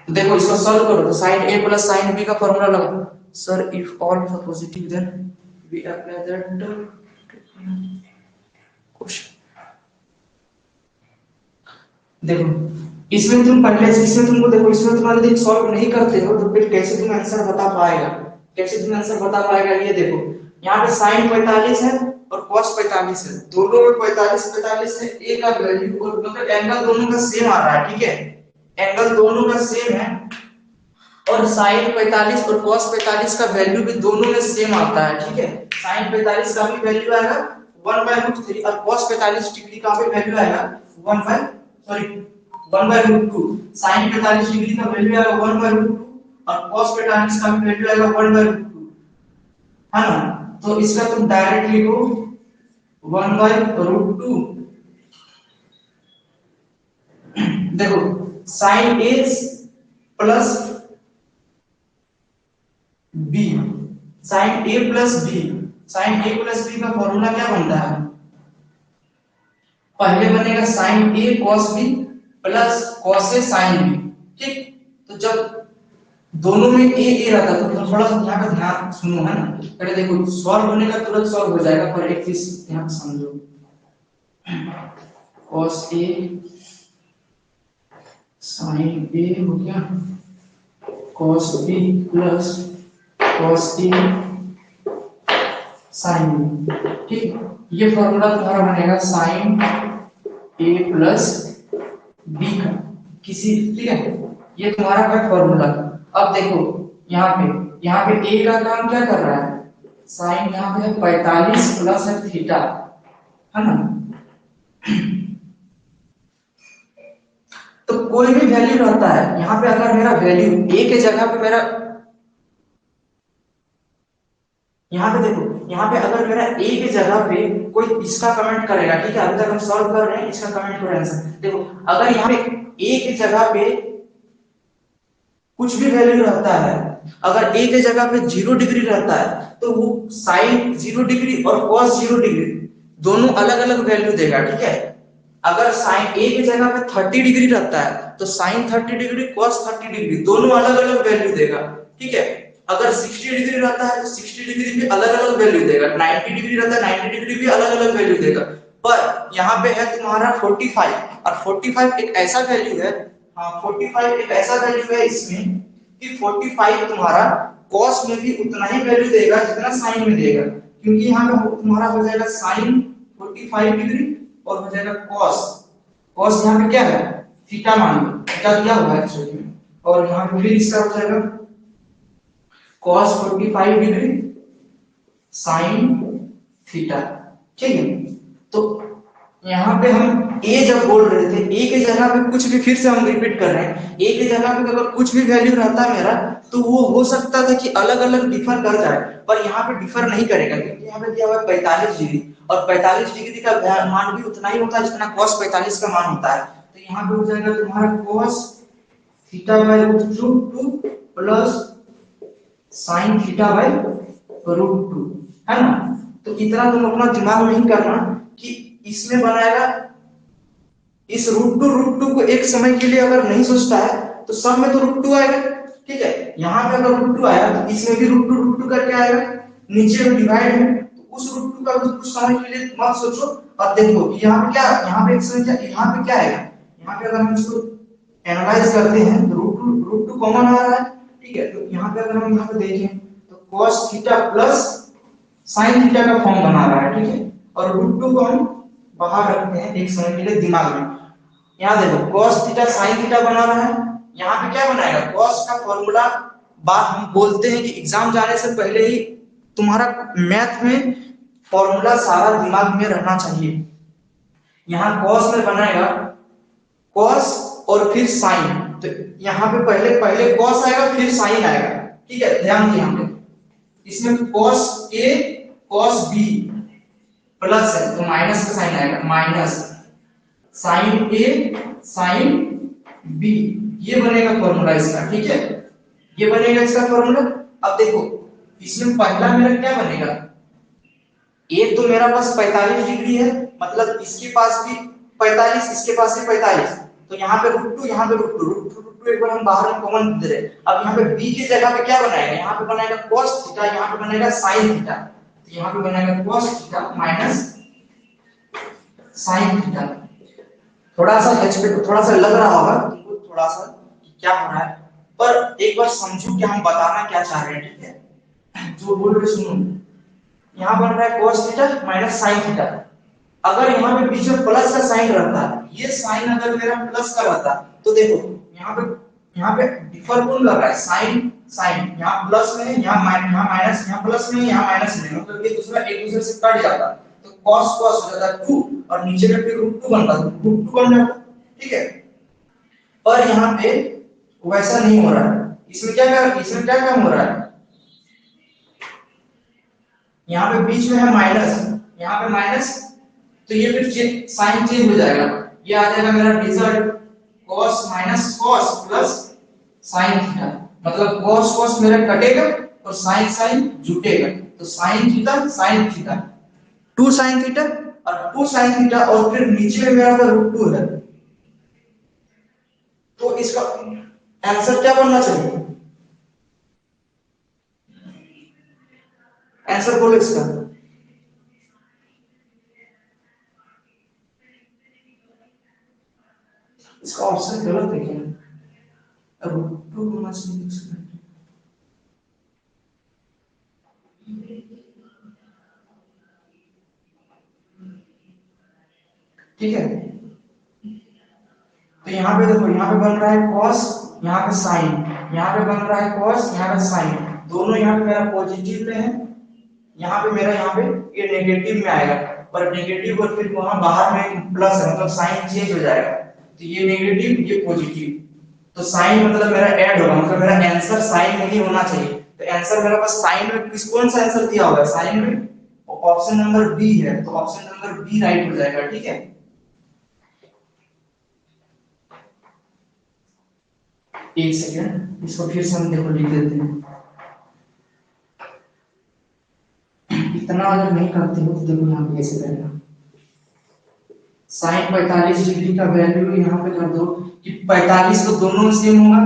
[SPEAKER 1] तो देखो इसको सॉल्व करो तो sin a plus sin b का फॉर्मूला लगाओ। Sir if all are positive then we apply that question. देखो इसमें तुम पहले से इसमें तुमको देखो इसमें तुम्हारे यदि सॉल्व नहीं करते हो तो फिर कैसे तुम आंसर बता पाएगा, कैसे तुम आंसर बता पाएगा। ये देखो यहाँ पे sin 45 है और cos 45 है, दोनों में 45 45 है, a का वैल्यू और मतलब एंगल दोनों का सेम आ रहा है, ठीक है, एंगल दोनों का सेम है और sin 45 और cos 45 का वैल्यू भी दोनों में सेम आता है, ठीक है, sin 45 का भी वैल्यू आएगा 1/√3 और cos 45 डिग्री का भी वैल्यू आएगा 1/√2। sin 45 डिग्री का वैल्यू आएगा 1/√2 और cos 45 का भी वैल्यू आएगा 1/√2, है ना। तो इसका तुम डायरेक्ट लिखो 1/√2। देखो sin a plus b, sin a plus b, sin a plus b का फॉर्मूला क्या बनता है, पहले बनेगा sin a cos b plus cos a sin b, ठीक। तो जब दोनों में a a रहता है तो थोड़ा सा यहाँ का ध्यान सुनो, है ना, पहले देखो सॉल्व होने का तुरंत सॉल्व हो जाएगा, पर एक चीज ध्यान समझो, cos a sin a हो गया cos b plus cos a sin b, ठीक। ये फॉर्मूला तुम्हारा बनेगा sin a प्लस b का किसी, ठीक है, ये तुम्हारा है फॉर्मूला। अब देखो यहाँ पे a का काम क्या कर रहा है, साइन यहाँ पे 45 प्लस है थीटा, है ना, कोई भी वैल्यू रहता है, यहाँ पे अगर मेरा वैल्यू ए के जगह पे मेरा, यहाँ पे देखो, यहाँ पे अगर मेरा ए की जगह पे कोई इसका कमेंट करेगा, ठीक है, अभी तक हम सॉल्व कर रहे हैं, इसका कमेंट करें आंसर। देखो अगर यहाँ पे ए की जगह पे कुछ भी वैल्यू रहता है, अगर ए के जगह पे 0 डिग्री रहता है तो वो साइन 0 डिग्री और कॉस 0 डिग्री दोनों अलग अलग वैल्यू देगा, ठीक है। अगर साइन ए की जगह पे 30 डिग्री रहता है तो साइन 30 डिग्री कॉस 30 डिग्री दोनों अलग अलग वैल्यू देगा, ठीक है। अगर 60 डिग्री रहता है तो 60 डिग्री भी अलग अलग वैल्यू देगा, 90 डिग्री रहता है 90 डिग्री भी अलग अलग वैल्यू देगा। पर यहाँ पे है तुम्हारा 45, और 45 एक ऐसा वैल्यू है, हाँ 45 एक ऐसा वैल्यू है इसमें कि 45 तुम्हारा कॉस में भी उतना ही वैल्यू देगा जितना साइन में देगा, क्योंकि यहाँ पे तुम्हारा हो जाएगा साइन 45 डिग्री और हो जाएगा कॉस, कॉस यहाँ पे क्या है थीटा, मान लो थीटा दिया हुआ है एक्चुअली में, और यहाँ पे फिर इसका हो जाएगा cos 45 डिग्री साइन थीटा, ठीक है। तो यहाँ पे हम a जब बोल रहे थे, a के जगह पे कुछ भी, फिर से हम रिपीट कर रहे हैं, a के जगह पे अगर कुछ भी वैल्यू रहता है मेरा, तो वो हो सकता था कि अलग अलग डिफर कर जाए, पर यहाँ पे डिफर नहीं करेगा, क्योंकि यहाँ पे दिया हुआ है 45 डिग्री, और 45 डिग्री का मान भी उतना ही होता है जितना cos 45 का मान होता है। तो यहाँ पे हो जाएगा तुम्हारा cos theta by √2 plus sine theta by √2, है ना। तो इतना तुम अपना दिमाग नहीं करना कि इसमें बनाएगा, इस √2 को एक समय के लिए अगर नहीं सोचता है तो सब में तो √2 आएगा, ठीक है। यहाँ पे अगर √2 आया तो इसमें भी √2 करके आएगा, नीचे में डिवाइड है तो उस √2 का कुछ समय के लिए मत सोचो, और देखो यहाँ पे क्या, यहाँ पे एक समय क्या, यहाँ पे क्या आएगा, यहाँ पे अगर हम इसको एनालाइज करते हैं तो √2 कॉमन आ रहा है, ठीक है। तो यहाँ पे अगर हम यहाँ पे देखें तो cos theta plus sine theta का फॉर्म बना रहा है, ठीक है, और √2 को हम बाहर रखते हैं एक समय के लिए दिमाग में। यहाँ देखो cos थीटा sin थीटा बना रहा है, यहाँ पे क्या बनाएगा cos का फॉर्मूला, बात हम बोलते हैं कि एग्जाम जाने से पहले ही तुम्हारा मैथ में फॉर्मूला सारा दिमाग में रहना चाहिए। यहाँ cos में बनाएगा cos और फिर sin, तो यहाँ पे पहले पहले cos आएगा फिर sin आएगा, ठीक है, ध्यान दिए यहाँ पे। इसमें cos A cos B plus है तो माइनस का साइन आएगा, minus sine A sine B, ये बनेगा फॉर्मूला इसका, ठीक है, ये बनेगा इसका फॉर्मूला। अब देखो इसमें पहला मेरा क्या बनेगा, एक तो मेरा पास 45 डिग्री है, मतलब इसके पास भी 45, इसके पास भी 45, तो यहाँ पे √2 यहाँ पे √2 एक बार हम बाहर में कॉमन दे रहे। अब यहाँ पे b की जगह पे क्या बनाएगा, यहाँ पे बनाएगा cos थीटा, यहाँ पे बनाएगा sin थीटा, तो यहाँ पे बनाएगा cos theta minus sin theta. थोड़ा सा थोड़ा सा लग रहा होगा तुमको, थोड़ा सा क्या हो रहा है, पर एक बार समझो कि हम बताना क्या चाह रहे हैं, ठीक है, जो बोल रहे सुनो। यहाँ बन रहा है cos theta minus sin theta, अगर यहाँ पे बीच में प्लस का साइन रहता है, ये साइन अगर मेरा प्लस का रहता तो देखो यहाँ पे डिफर कौन लग रहा है, साइन साइन, यहाँ प्लस में है, यहाँ माइनस, यहाँ प्लस में है, यहाँ माइनस में, मतलब ये दूसरा एक दूसरे से कट जाता, तो cos cos हो जाता 2 और नीचे में फिर √2 बनता, √2 बन जाता, ठीक है। पर यहाँ पे वैसा नहीं हो रहा है, इसमें क्या काम हो रहा है, यहाँ पे बीच में है माइनस, यहाँ पे माइनस, तो ये फिर साइन चेंज हो जाएगा, ये आ जाएगा मेरा result cos minus cos plus sin theta, मतलब cos cos मेरा कटेगा और sin sin जुटेगा, तो sin थीटा 2 sin थीटा और 2 sin थीटा, और फिर नीचे में मेरा √2 है, तो इसका आंसर क्या बनना चाहिए, आंसर बोलो इसका, इसका ऑप्शन गलत है क्या, √2 होना चाहिए इसमें, ठीक है। तो यहाँ पे देखो, यहाँ पे बन रहा है cos, यहाँ पे sin, यहाँ पे बन रहा है cos, यहाँ पे sin, दोनों यहाँ पे मेरा पॉजिटिव में है, यहाँ पे मेरा यहाँ पे ये नेगेटिव में आएगा, पर नेगेटिव और फिर वहां बाहर में प्लस है, मतलब साइन चेंज हो जाएगा, तो ये नेगेटिव ये पॉजिटिव, तो साइन मतलब मेरा ऐड होगा, मतलब मेरा आंसर साइन में ही होना चाहिए। तो आंसर मेरे पास साइन में कौन सा आंसर दिया हुआ है, साइन में ऑप्शन नंबर बी है, तो ऑप्शन नंबर बी राइट हो जाएगा। ठीक है, एक सेकेंड इसको फिर से हम देखो लिख देते हैं। इतना अगर नहीं करते हो तो देखो यहाँ पे कैसे रहेगा। साइन 45 डिग्री का वैल्यू यहाँ पे कर दो कि 45 तो दोनों सेम होगा,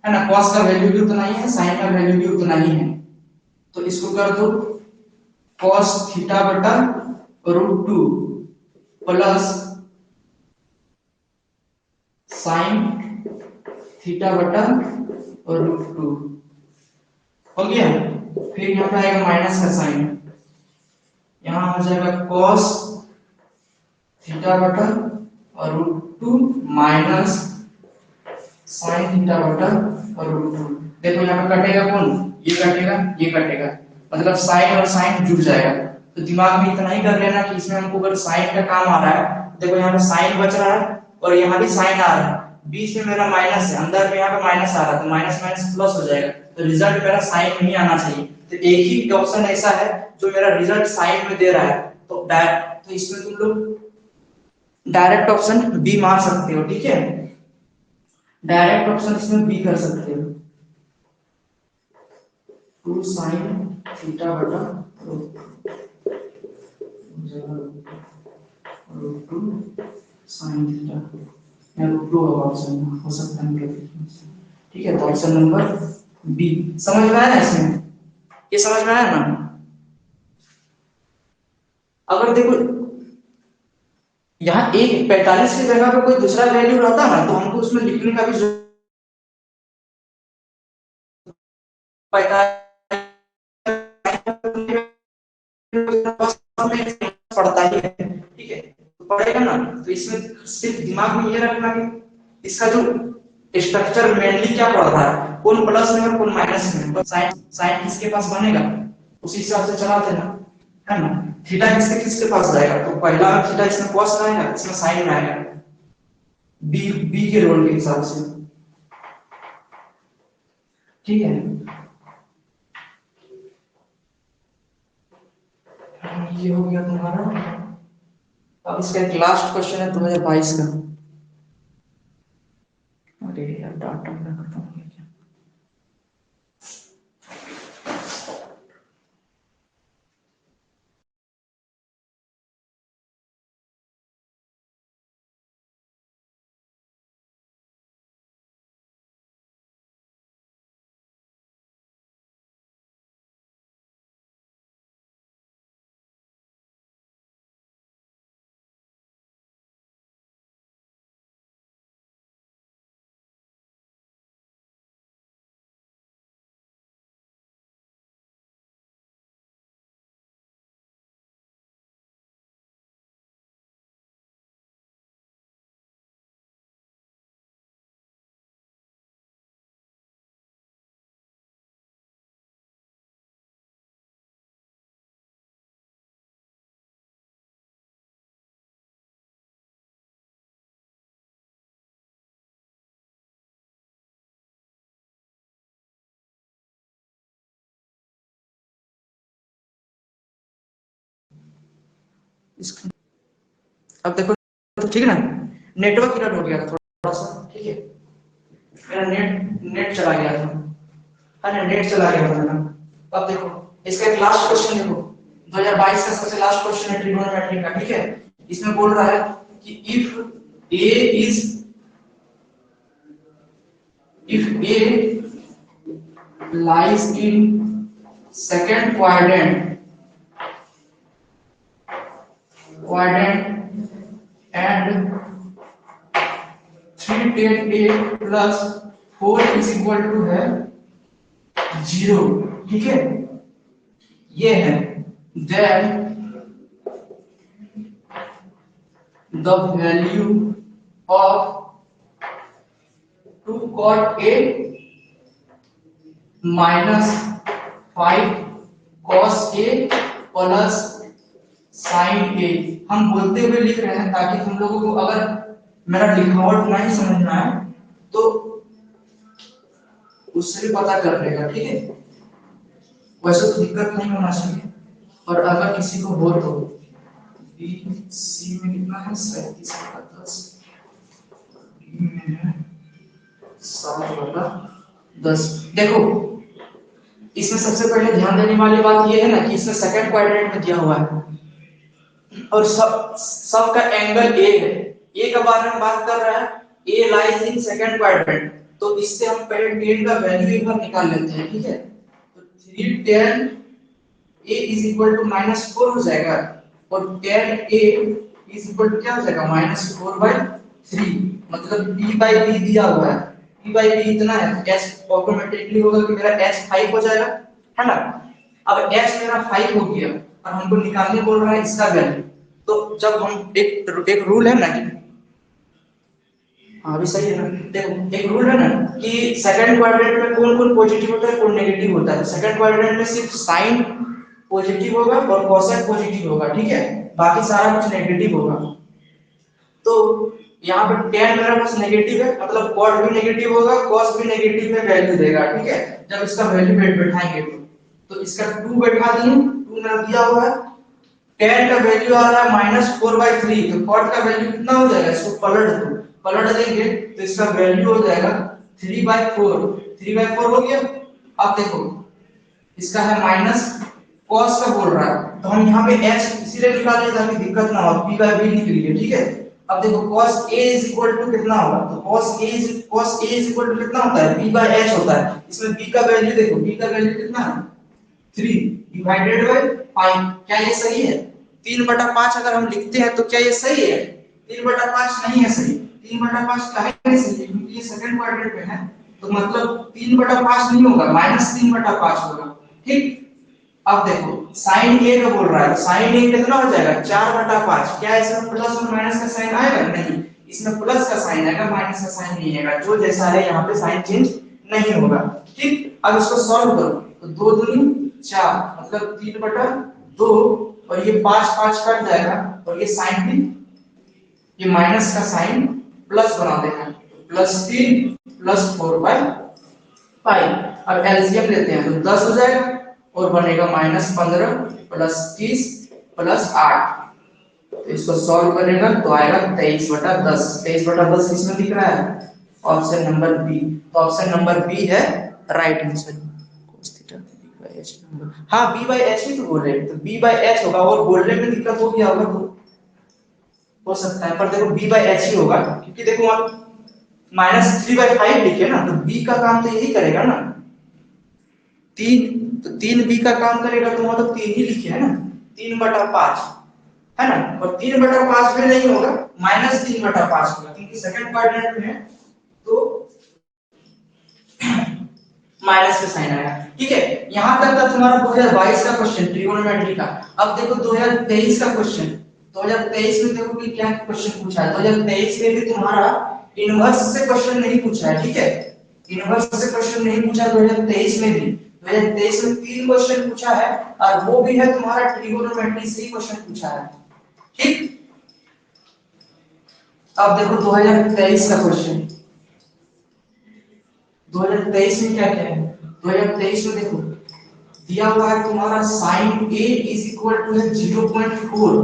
[SPEAKER 1] है ना, cos का वैल्यू भी उतना ही है, साइन का वैल्यू भी उतना ही है, तो इसको कर दो cos थीटा बटा √2 प्लस साइन थीटा बटा √2 हो गया। फिर यहाँ पे आएगा माइनस का साइन, यहाँ हो जाएगा cos थीटा बटा √2 माइनस साइन थीटा बटा √2। देखो यहाँ पे कटेगा कौन, ये कटेगा ये कटेगा, मतलब साइन और साइन जुड़ जाएगा। तो दिमाग में इतना ही कर लेना कि इसमें हमको अगर साइन का काम आ रहा है, देखो यहाँ पे साइन बच रहा है और यहाँ भी साइन आ रहा है, बीच में मेरा माइनस है, अंदर में यहाँ पे माइनस आ रहा है, तो माइनस माइनस प्लस हो जाएगा, तो रिजल्ट मेरा साइन में ही आना चाहिए। तो एक ही ऑप्शन ऐसा है जो मेरा रिजल्ट साइन में दे रहा है, तो इसमें तुम लोग डायरेक्ट ऑप्शन बी मार सकते हो। ठीक है, डायरेक्ट ऑप्शन इसमें बी कर सकते हो, 2 साइन थीटा बटा √2 साइन थीटा या √2 ऑप्शन हो सकता है। ठीक है, तो ऑप्शन नंबर बी समझ में आया इसमें, ये समझ में आया ना। अगर देखो यहाँ एक 45 की जगह पे कोई दूसरा वैल्यू रहता ना, तो हमको उसमें लिखने का भी पड़ता ही है। ठीक है, तो पड़ेगा ना, तो इसमें सिर्फ दिमाग में ये रखना कि इसका जो स्ट्रक्चर मेनली क्या पड़ रहा है, कौन प्लस में और कौन माइनस में, साइन साइन किसके पास बनेगा उसी हिसाब से चला देना, है ना। थीटा किसके किसके पास जाएगा, तो पहला थीटा इसमें cos में आएगा, इसमें साइन में आएगा, बी बी के रोल के हिसाब से। ठीक है, ये हो गया तुम्हारा। अब इसका एक लास्ट क्वेश्चन है 2022 का। अरे यार डाटा में खत्म हो गया क्या। अब देखो तो ठीक है ना, नेटवर्क एरर हो गया था थोड़ा सा। ठीक है, मेरा नेट नेट चला गया था, है ना, नेट चला गया था मेरा। अब देखो इसका एक लास्ट क्वेश्चन देखो, 2022 का सबसे लास्ट क्वेश्चन है ट्रिगोनोमेट्री का। ठीक है, इसमें बोल रहा है कि if A lies in second quadrant and 310a plus 4 is equal to है 0। ठीक है, ये है, then the value of 2 cot a minus 5 cos a plus sin a। हम बोलते हुए लिख रहे हैं ताकि तुम लोगों को अगर मेरा लिखावट नहीं समझना है तो उससे भी पता कर लेगा, ठीक है। वैसे तो दिक्कत नहीं होना चाहिए, और अगर किसी को हो तो बी सी में कितना है 37 का 10, डी में है 7 बटा 10। देखो इसमें सबसे पहले ध्यान देने वाली बात यह है ना कि इसमें सेकंड क्वाड्रेंट में दिया हुआ है और सब का एंगल ए है। ए के बारे में बात कर रहा है, ए लाइज इन सेकंड क्वाड्रेंट, तो इससे हम पहले tan का वैल्यू एक बार निकाल लेते हैं, ठीक है। तो 3 tan a is equal to -4 हो जाएगा, और tan a is equal to क्या हो जाएगा -4/3, मतलब b by b दिया हुआ है, b by b इतना है, h ऑटोमेटिकली होगा कि मेरा h 5 हो जाएगा, है ना। अब h मेरा 5 हो गया और हमको निकालने बोल रहा है इसका वैल्यू। तो जब हम एक रूल है ना कि हाँ भी सही है ना, देखो एक रूल है ना कि सेकंड क्वाड्रेंट में कौन कौन पॉजिटिव होता है कौन नेगेटिव होता है। सेकंड क्वाड्रेंट में सिर्फ साइन पॉजिटिव होगा और कोसेक पॉजिटिव होगा, ठीक है, बाकी सारा कुछ नेगेटिव होगा। तो यहाँ पे tan मेरा कुछ नेगेटिव है, मतलब cot भी नेगेटिव होगा, cos भी नेगेटिव में वैल्यू देगा, ठीक है। जब इसका वैल्यू बैठाएंगे तो इसका 2 बैठा दिए, 2 मेरा दिया हुआ है, tan का वैल्यू आ रहा है -4/3, तो cot का वैल्यू कितना हो जाएगा, इसको पलट देंगे तो इसका वैल्यू हो जाएगा 3/4, 3/4 हो गया। अब देखो इसका है माइनस, cos का बोल रहा है तो हम यहाँ पे h इसीलिए निकाले ताकि दिक्कत ना हो, p by b निकल गया, ठीक है। अब देखो cos a is equal to कितना होगा, तो cos a is equal to कितना होता है, b by h होता है। इसमें b का वैल्यू देखो, b का वैल्यू कितना है 3 डिवाइडेड बाय 5, क्या ये सही है। 3/5 अगर हम लिखते हैं तो क्या ये सही है, 3/5 नहीं है सही। 3/5 काहे नहीं सही है, क्योंकि ये सेकंड क्वाड्रेंट में है, तो मतलब 3/5 नहीं होगा, -3/5 होगा, ठीक। अब देखो साइन a का बोल रहा है, साइन a कितना हो जाएगा 4/5, क्या इसमें प्लस और माइनस का साइन आएगा, नहीं, इसमें प्लस का साइन आएगा, माइनस का साइन नहीं आएगा, जो जैसा है यहाँ पे साइन चेंज नहीं होगा, ठीक। अब इसको सॉल्व करो तो 2 दूनी 4 मतलब 3/2, और ये 5 कट जाएगा, और ये साइन भी, ये माइनस का साइन प्लस बना देना, +3 +4/5। अब एलसीएम लेते हैं तो 10 हो जाएगा और बनेगा -15 +30 +8, तो इसको सॉल्व करेगा तो आएगा 23/10। 23/10 किसमें दिख रहा है, ऑप्शन नंबर बी। तो ऑप्शन नंबर बी है राइट आंसर। हाँ b by h ही तो बोल रहे हैं, तो b by h होगा, और बोलने में दिक्कत हो गया होगा तो हो सकता है, पर देखो b by h ही होगा, क्योंकि देखो आप -3/5 लिखे ना, तो b का काम तो यही करेगा ना, 3, तो 3b का काम करेगा, तो मतलब 3 ही लिखे है ना, 3/5 है ना, और 3/5 भी नहीं होगा, -3/5 होगा, क्योंकि सेकंड क्वाड्रेंट में है तो माइनस का साइन आया, ठीक है। यहां तक था तुम्हारा 2022 का क्वेश्चन ट्रिगोनोमेट्री का। अब देखो 2023 का क्वेश्चन, 2023 में देखो कि क्या क्वेश्चन पूछा है। 2023 में भी तुम्हारा इनवर्स से क्वेश्चन नहीं पूछा है, ठीक है, इनवर्स से क्वेश्चन नहीं पूछा 2023 में भी। 2023 में 3 क्वेश्चन पूछा है, और वो भी है तुम्हारा ट्रिगोनोमेट्री से ही क्वेश्चन पूछा है, ठीक। अब देखो 2023 का क्वेश्चन, 2023 में क्या क्या है, 2023 में देखो दिया हुआ है तुम्हारा sin a is equal to है 0.4,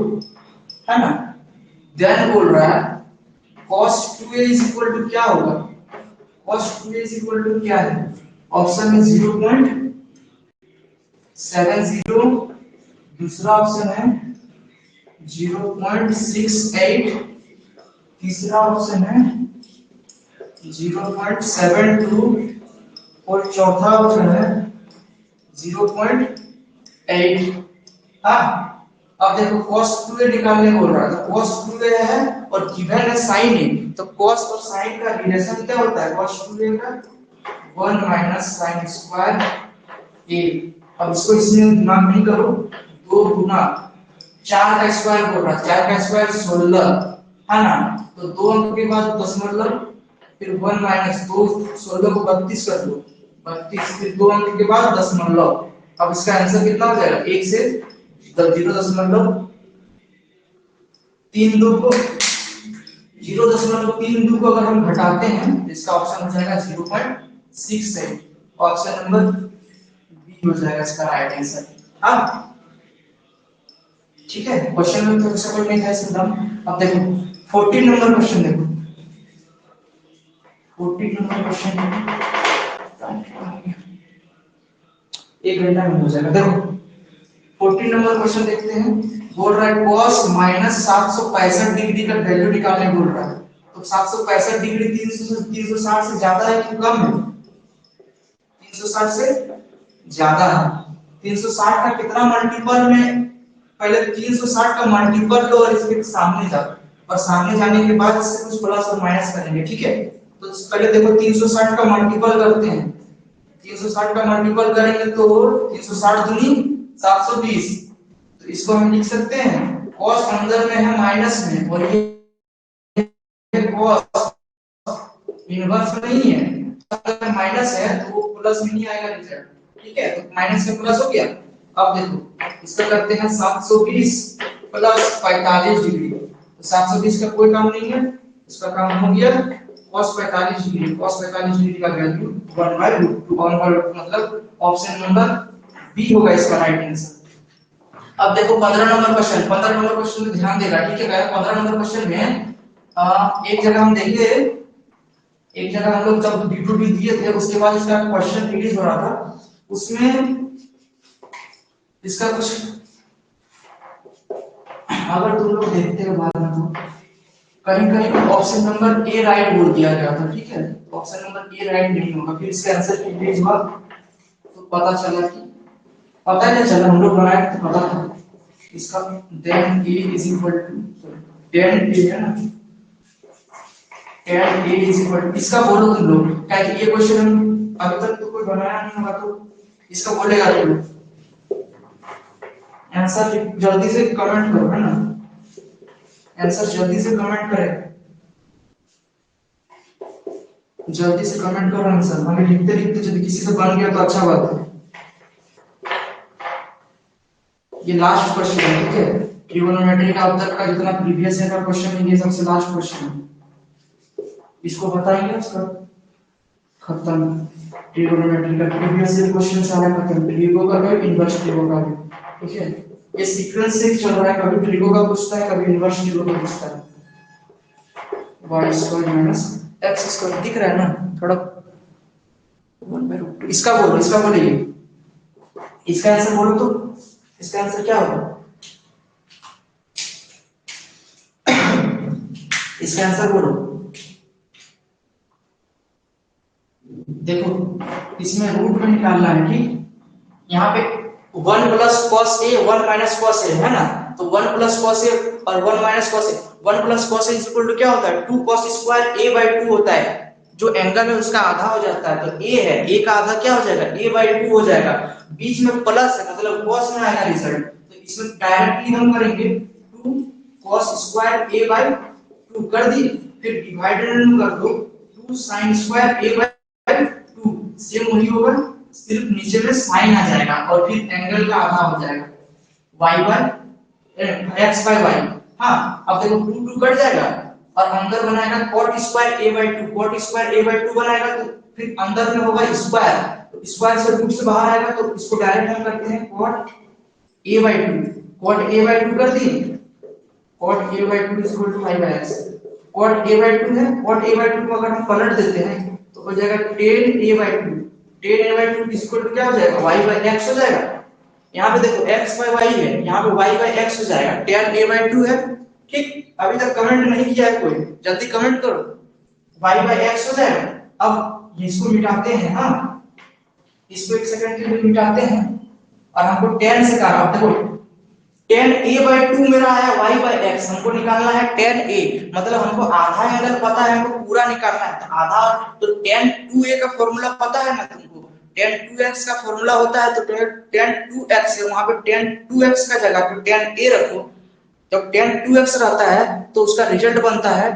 [SPEAKER 1] है ना। देन बोल रहा है cos 2a is equal to क्या होगा, cos 2a is equal to क्या है, ऑप्शन में 0.70, दूसरा ऑप्शन है 0.68, तीसरा ऑप्शन है 0.72, और चौथा ऑप्शन है 0.8। हाँ अब देखो cos 2a निकालने बोल रहा है, तो cos 2a है और गिवन है sin a, तो cos और sin का रिलेशन क्या होता है, cos 2a का 1 - sin स्क्वायर a। अब इसको इसमें दिमाग नहीं करो, 2 गुना 4 का स्क्वायर बोल रहा है, 4 का स्क्वायर 16, है ना, तो 2 अंक के बाद दशमलव, फिर 1 - 2, 16 को 32 कर दो, 32, फिर 2 अंक के बाद दशमलव। अब इसका आंसर कितना हो जाएगा, 1 से 0.32 को 0.32 को अगर हम घटाते हैं तो इसका ऑप्शन हो जाएगा 0.68। ऑप्शन नंबर बी हो जाएगा इसका राइट आंसर। अब ठीक है, क्वेश्चन में थोड़ा सा कोई नहीं था इसमें दम। अब देखो 14 नंबर क्वेश्चन देखो, 14 नंबर क्वेश्चन 1 घंटा में हो जाएगा। देखो 14 नंबर क्वेश्चन देखते हैं। बोल रहा है cos माइनस 765 डिग्री का वैल्यू निकालने बोल रहा है। तो 765 डिग्री 360 से ज्यादा है कि कम है? 360 से ज्यादा है। 360 का कितना मल्टीपल में, पहले 360 का मल्टीपल लो और इसके सामने जाओ, और सामने जाने के बाद इससे कुछ प्लस और माइनस करेंगे, ठीक है। तो पहले देखो 360 का मल्टीपल करते हैं। 360 का मल्टीपल करेंगे तो 360 दूनी 720। तो इसको हम लिख सकते हैं cos अंदर में है माइनस में, और ये cos इनवर्स में नहीं है, अगर माइनस है तो वो प्लस में नहीं आएगा रिजल्ट, ठीक है। तो माइनस से प्लस हो गया। अब देखो इसका करते हैं 720 प्लस 45 डिग्री। तो 720 का कोई काम नहीं है, इसका काम हो गया cos 45 डिग्री। cos 45 डिग्री का वैल्यू 1/√2 मतलब ऑप्शन नंबर बी होगा इसका राइट आंसर। अब देखो 15 नंबर क्वेश्चन, 15 नंबर क्वेश्चन में ध्यान देगा, ठीक है। 15 नंबर क्वेश्चन में एक जगह हम देखे, एक जगह हम लोग जब D2D दिए थे उसके बाद इसका क्वेश्चन रिलीज हो रहा था, उसमें इसका कुछ अगर तुम लोग देखते हो बाद में तो कहीं कहीं ऑप्शन नंबर ए राइट बोल दिया गया था, ठीक है। ऑप्शन नंबर ए राइट नहीं होगा, फिर इसके आंसर की रिलीज हुआ तो पता चला कि पता नहीं चला, हम लोग बनाए तो पता था इसका then a is equal to tan a है ना, tan a is equal to, इसका बोलो तुम लोग, क्या कि ये क्वेश्चन हम अभी तक तो कोई बनाया नहीं होगा, तो इसका बोलेगा तुम लोग आंसर जल्दी से कमेंट करो, है ना। आंसर जल्दी से कमेंट करें, जल्दी से कमेंट करो आंसर। हमें लिखते लिखते यदि किसी से बन गया तो अच्छा बात है। ये लास्ट क्वेश्चन है, ठीक है। ट्रिगोनोमेट्री का अब तक का जितना प्रीवियस ईयर का क्वेश्चन है ये सबसे लास्ट क्वेश्चन है, इसको बताएंगे उसका खत्म। ट्रिगोनोमेट्री का प्रीवियस ईयर क्वेश्चन सारा खत्म, ट्रिगो का भी इनवर्स ट्रिगो का भी, ठीक है। ये सीक्वेंस से चल रहा है, कभी ट्रिगो का पूछता है, कभी इनवर्स ट्रिगो का पूछता है। y² - x² दिख रहा है ना थोड़ा 1/√2। इसका बोलो, इसका बोलिए, इसका आंसर बोलो तो इसका आंसर क्या होगा? इसका आंसर बोलो। देखो इसमें रूट में निकालना है, ठीक। यहाँ पे 1 plus cos a 1 minus cos a है ना, तो 1 प्लस cos a और 1 minus cos a, 1 plus cos a equal to क्या होता है 2 cos स्क्वायर a/2 होता है, जो एंगल है उसका आधा हो जाता है। तो a है, a का आधा क्या हो जाएगा a/2 हो जाएगा, बीच में प्लस है मतलब cos में आएगा रिजल्ट। तो इसमें डायरेक्टली हम करेंगे 2 cos स्क्वायर a/2 कर दी, फिर डिवाइडेड कर दो 2 sin स्क्वायर a/2, सेम वही होगा, सिर्फ नीचे में साइन आ जाएगा और फिर एंगल का आधा हो जाएगा x/y। हाँ अब देखो 2 कट जाएगा और अंदर बनाएगा cot square a/2, cot square a/2 बनाएगा तो फिर अंदर में होगा स्क्वायर, तो स्क्वायर से रूट से बाहर आएगा, तो इसको डायरेक्ट हम करते हैं cot a/2, cot a/2 कर दी, cot a/2 5x, cot a/2 है, cot a/2 को अगर हम पलट देते हैं तो हो जाएगा tan a/2, tan a/2 equal to क्या हो जाएगा y/x हो जाएगा। यहाँ पे देखो x/y है, यहाँ पे y/x हो जाएगा, tan a/2 है, ठीक। अभी तक कमेंट नहीं किया है कोई, जल्दी कमेंट करो, y/x हो जाएगा। अब इसको मिटाते हैं, हाँ इसको एक सेकंड के लिए मिटाते हैं और हमको tan से कहा, अब देखो tan a/2 मेरा है y/x, हमको निकालना है tan a, मतलब हमको आधा एंगल पता है, हमको पूरा निकालना है तो आधा, तो tan 2a का फॉर्मूला पता है ना तुमको, tan 2x का फॉर्मूला होता है, तो tan 2x है, वहां पे tan 2x का जगह पे tan a रखो, जब tan 2x रहता है तो उसका रिजल्ट बनता है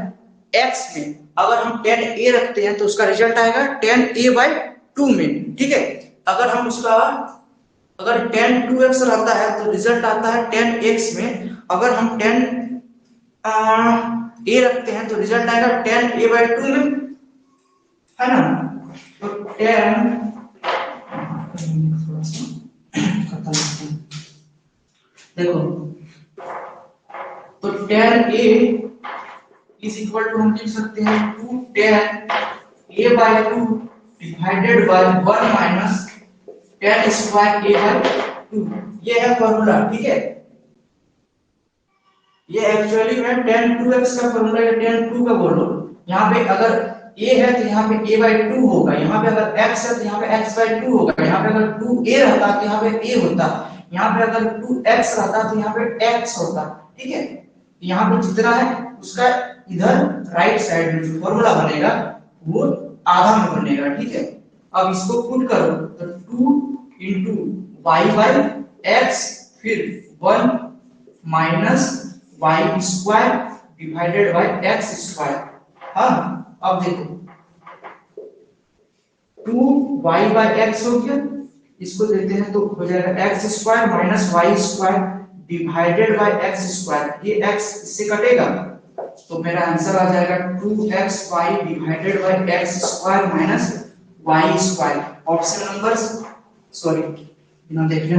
[SPEAKER 1] x में, अगर हम tan a रखते हैं तो उसका रिजल्ट आएगा tan a/2 में, ठीक है। अगर हम उसका अगर tan 2x रहता है तो रिजल्ट आता है tan x में, अगर हम tan a रखते हैं तो रिजल्ट आएगा tan a by 2 में, है ना। तो tan देखो, तो tan a is equal to हम लिख सकते हैं 2 tan a by 2 divided by 1 minus tan square a by 2। ये है फॉर्मूला, ठीक है। ये एक्चुअली में tan 2x का फॉर्मूला या tan 2 का बोलो। यहाँ पे अगर a है तो यहाँ पे a by 2 होगा, यहाँ पे अगर x है तो यहाँ पे x by 2 होगा, यहाँ पे अगर 2a रहता तो यहाँ पे a होता, यहाँ पे अगर 2x रहता तो यहाँ पे x होता, ठीक है। यहाँ पे जितना है उसका इधर राइट साइड में जो फॉर्मूला बनेगा वो आधा में बनेगा, ठीक है। अब इसको पुट करो तो 2 into y by x फिर 1 minus y square divided by x square. हाँ, अब देखो 2y by x हो गया, इसको देते हैं तो हो जाएगा x square minus y square divided by x square. ये x इससे कटेगा तो मेरा आंसर आ जाएगा 2xy divided by x square minus y square. Option number, sorry बिना देखे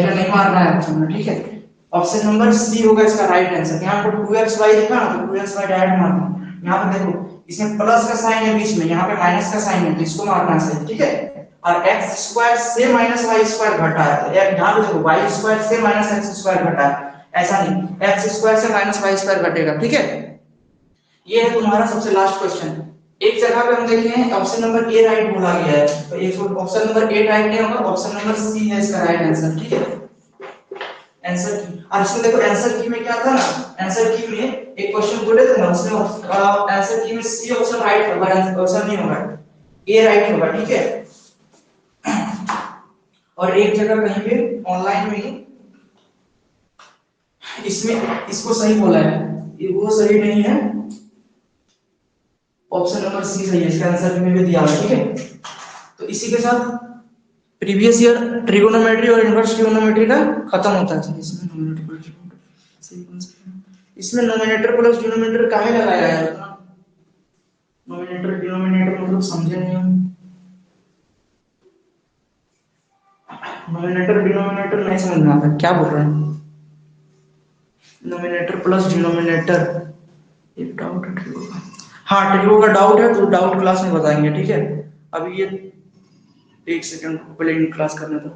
[SPEAKER 1] नहीं मारना है ऑप्शन में, ठीक है। ऑप्शन नंबर सी होगा इसका राइट आंसर। यहाँ पर 2xy लिखा ना तो 2xy डायरेक्ट मारना। यहाँ पे देखो इसमें प्लस का साइन है बीच में, यहाँ पे माइनस का साइन है तो इसको मारना है, ठीक है। और x स्क्वायर से माइनस y स्क्वायर घटा है तो यहाँ पे देखो y स्क्वायर से माइनस x स्क्वायर घटा है, ऐसा नहीं, x स्क्वायर से माइनस y स्क्वायर घटेगा, ठीक है। ये है तुम्हारा सबसे लास्ट क्वेश्चन। एक जगह पे हम देखे हैं ऑप्शन नंबर ए राइट बोला गया है, तो एक ऑप्शन नंबर ए राइट नहीं होगा, ऑप्शन नंबर सी है इसका राइट आंसर, ठीक है। आंसर की, और इसमें देखो आंसर की में क्या था ना, आंसर की में एक क्वेश्चन बोले थे ना, उसमें आंसर की में सी ऑप्शन राइट होगा, ऑप्शन नहीं होगा, ए राइट होगा, ठीक है। और एक जगह कहीं पे ऑनलाइन में ही इसमें इसको सही बोला है, ये वो सही नहीं है, ऑप्शन नंबर सी सही है, इसका आंसर में भी दिया हुआ है, ठीक है। तो इसी के साथ प्रीवियस ईयर ट्रिगोनोमेट्री और इनवर्स ट्रिगोनोमेट्री का खत्म होता है। इसमें नोमिनेटर प्लस डिनोमिनेटर काहे लगाया है? नोमिनेटर डिनोमिनेटर मतलब समझे नहीं हम। नोमिनेटर डिनोमिनेटर नहीं समझ में आता क्या बोल रहे हैं। नोमिनेटर प्लस डिनोमिनेटर, एक डाउट है ट्रिगो का। हाँ, ट्रिगो का डाउट है तो डाउट क्लास में बताएंगे, ठीक है। अभी ये एक सेकंड पहले इन क्लास करने दो।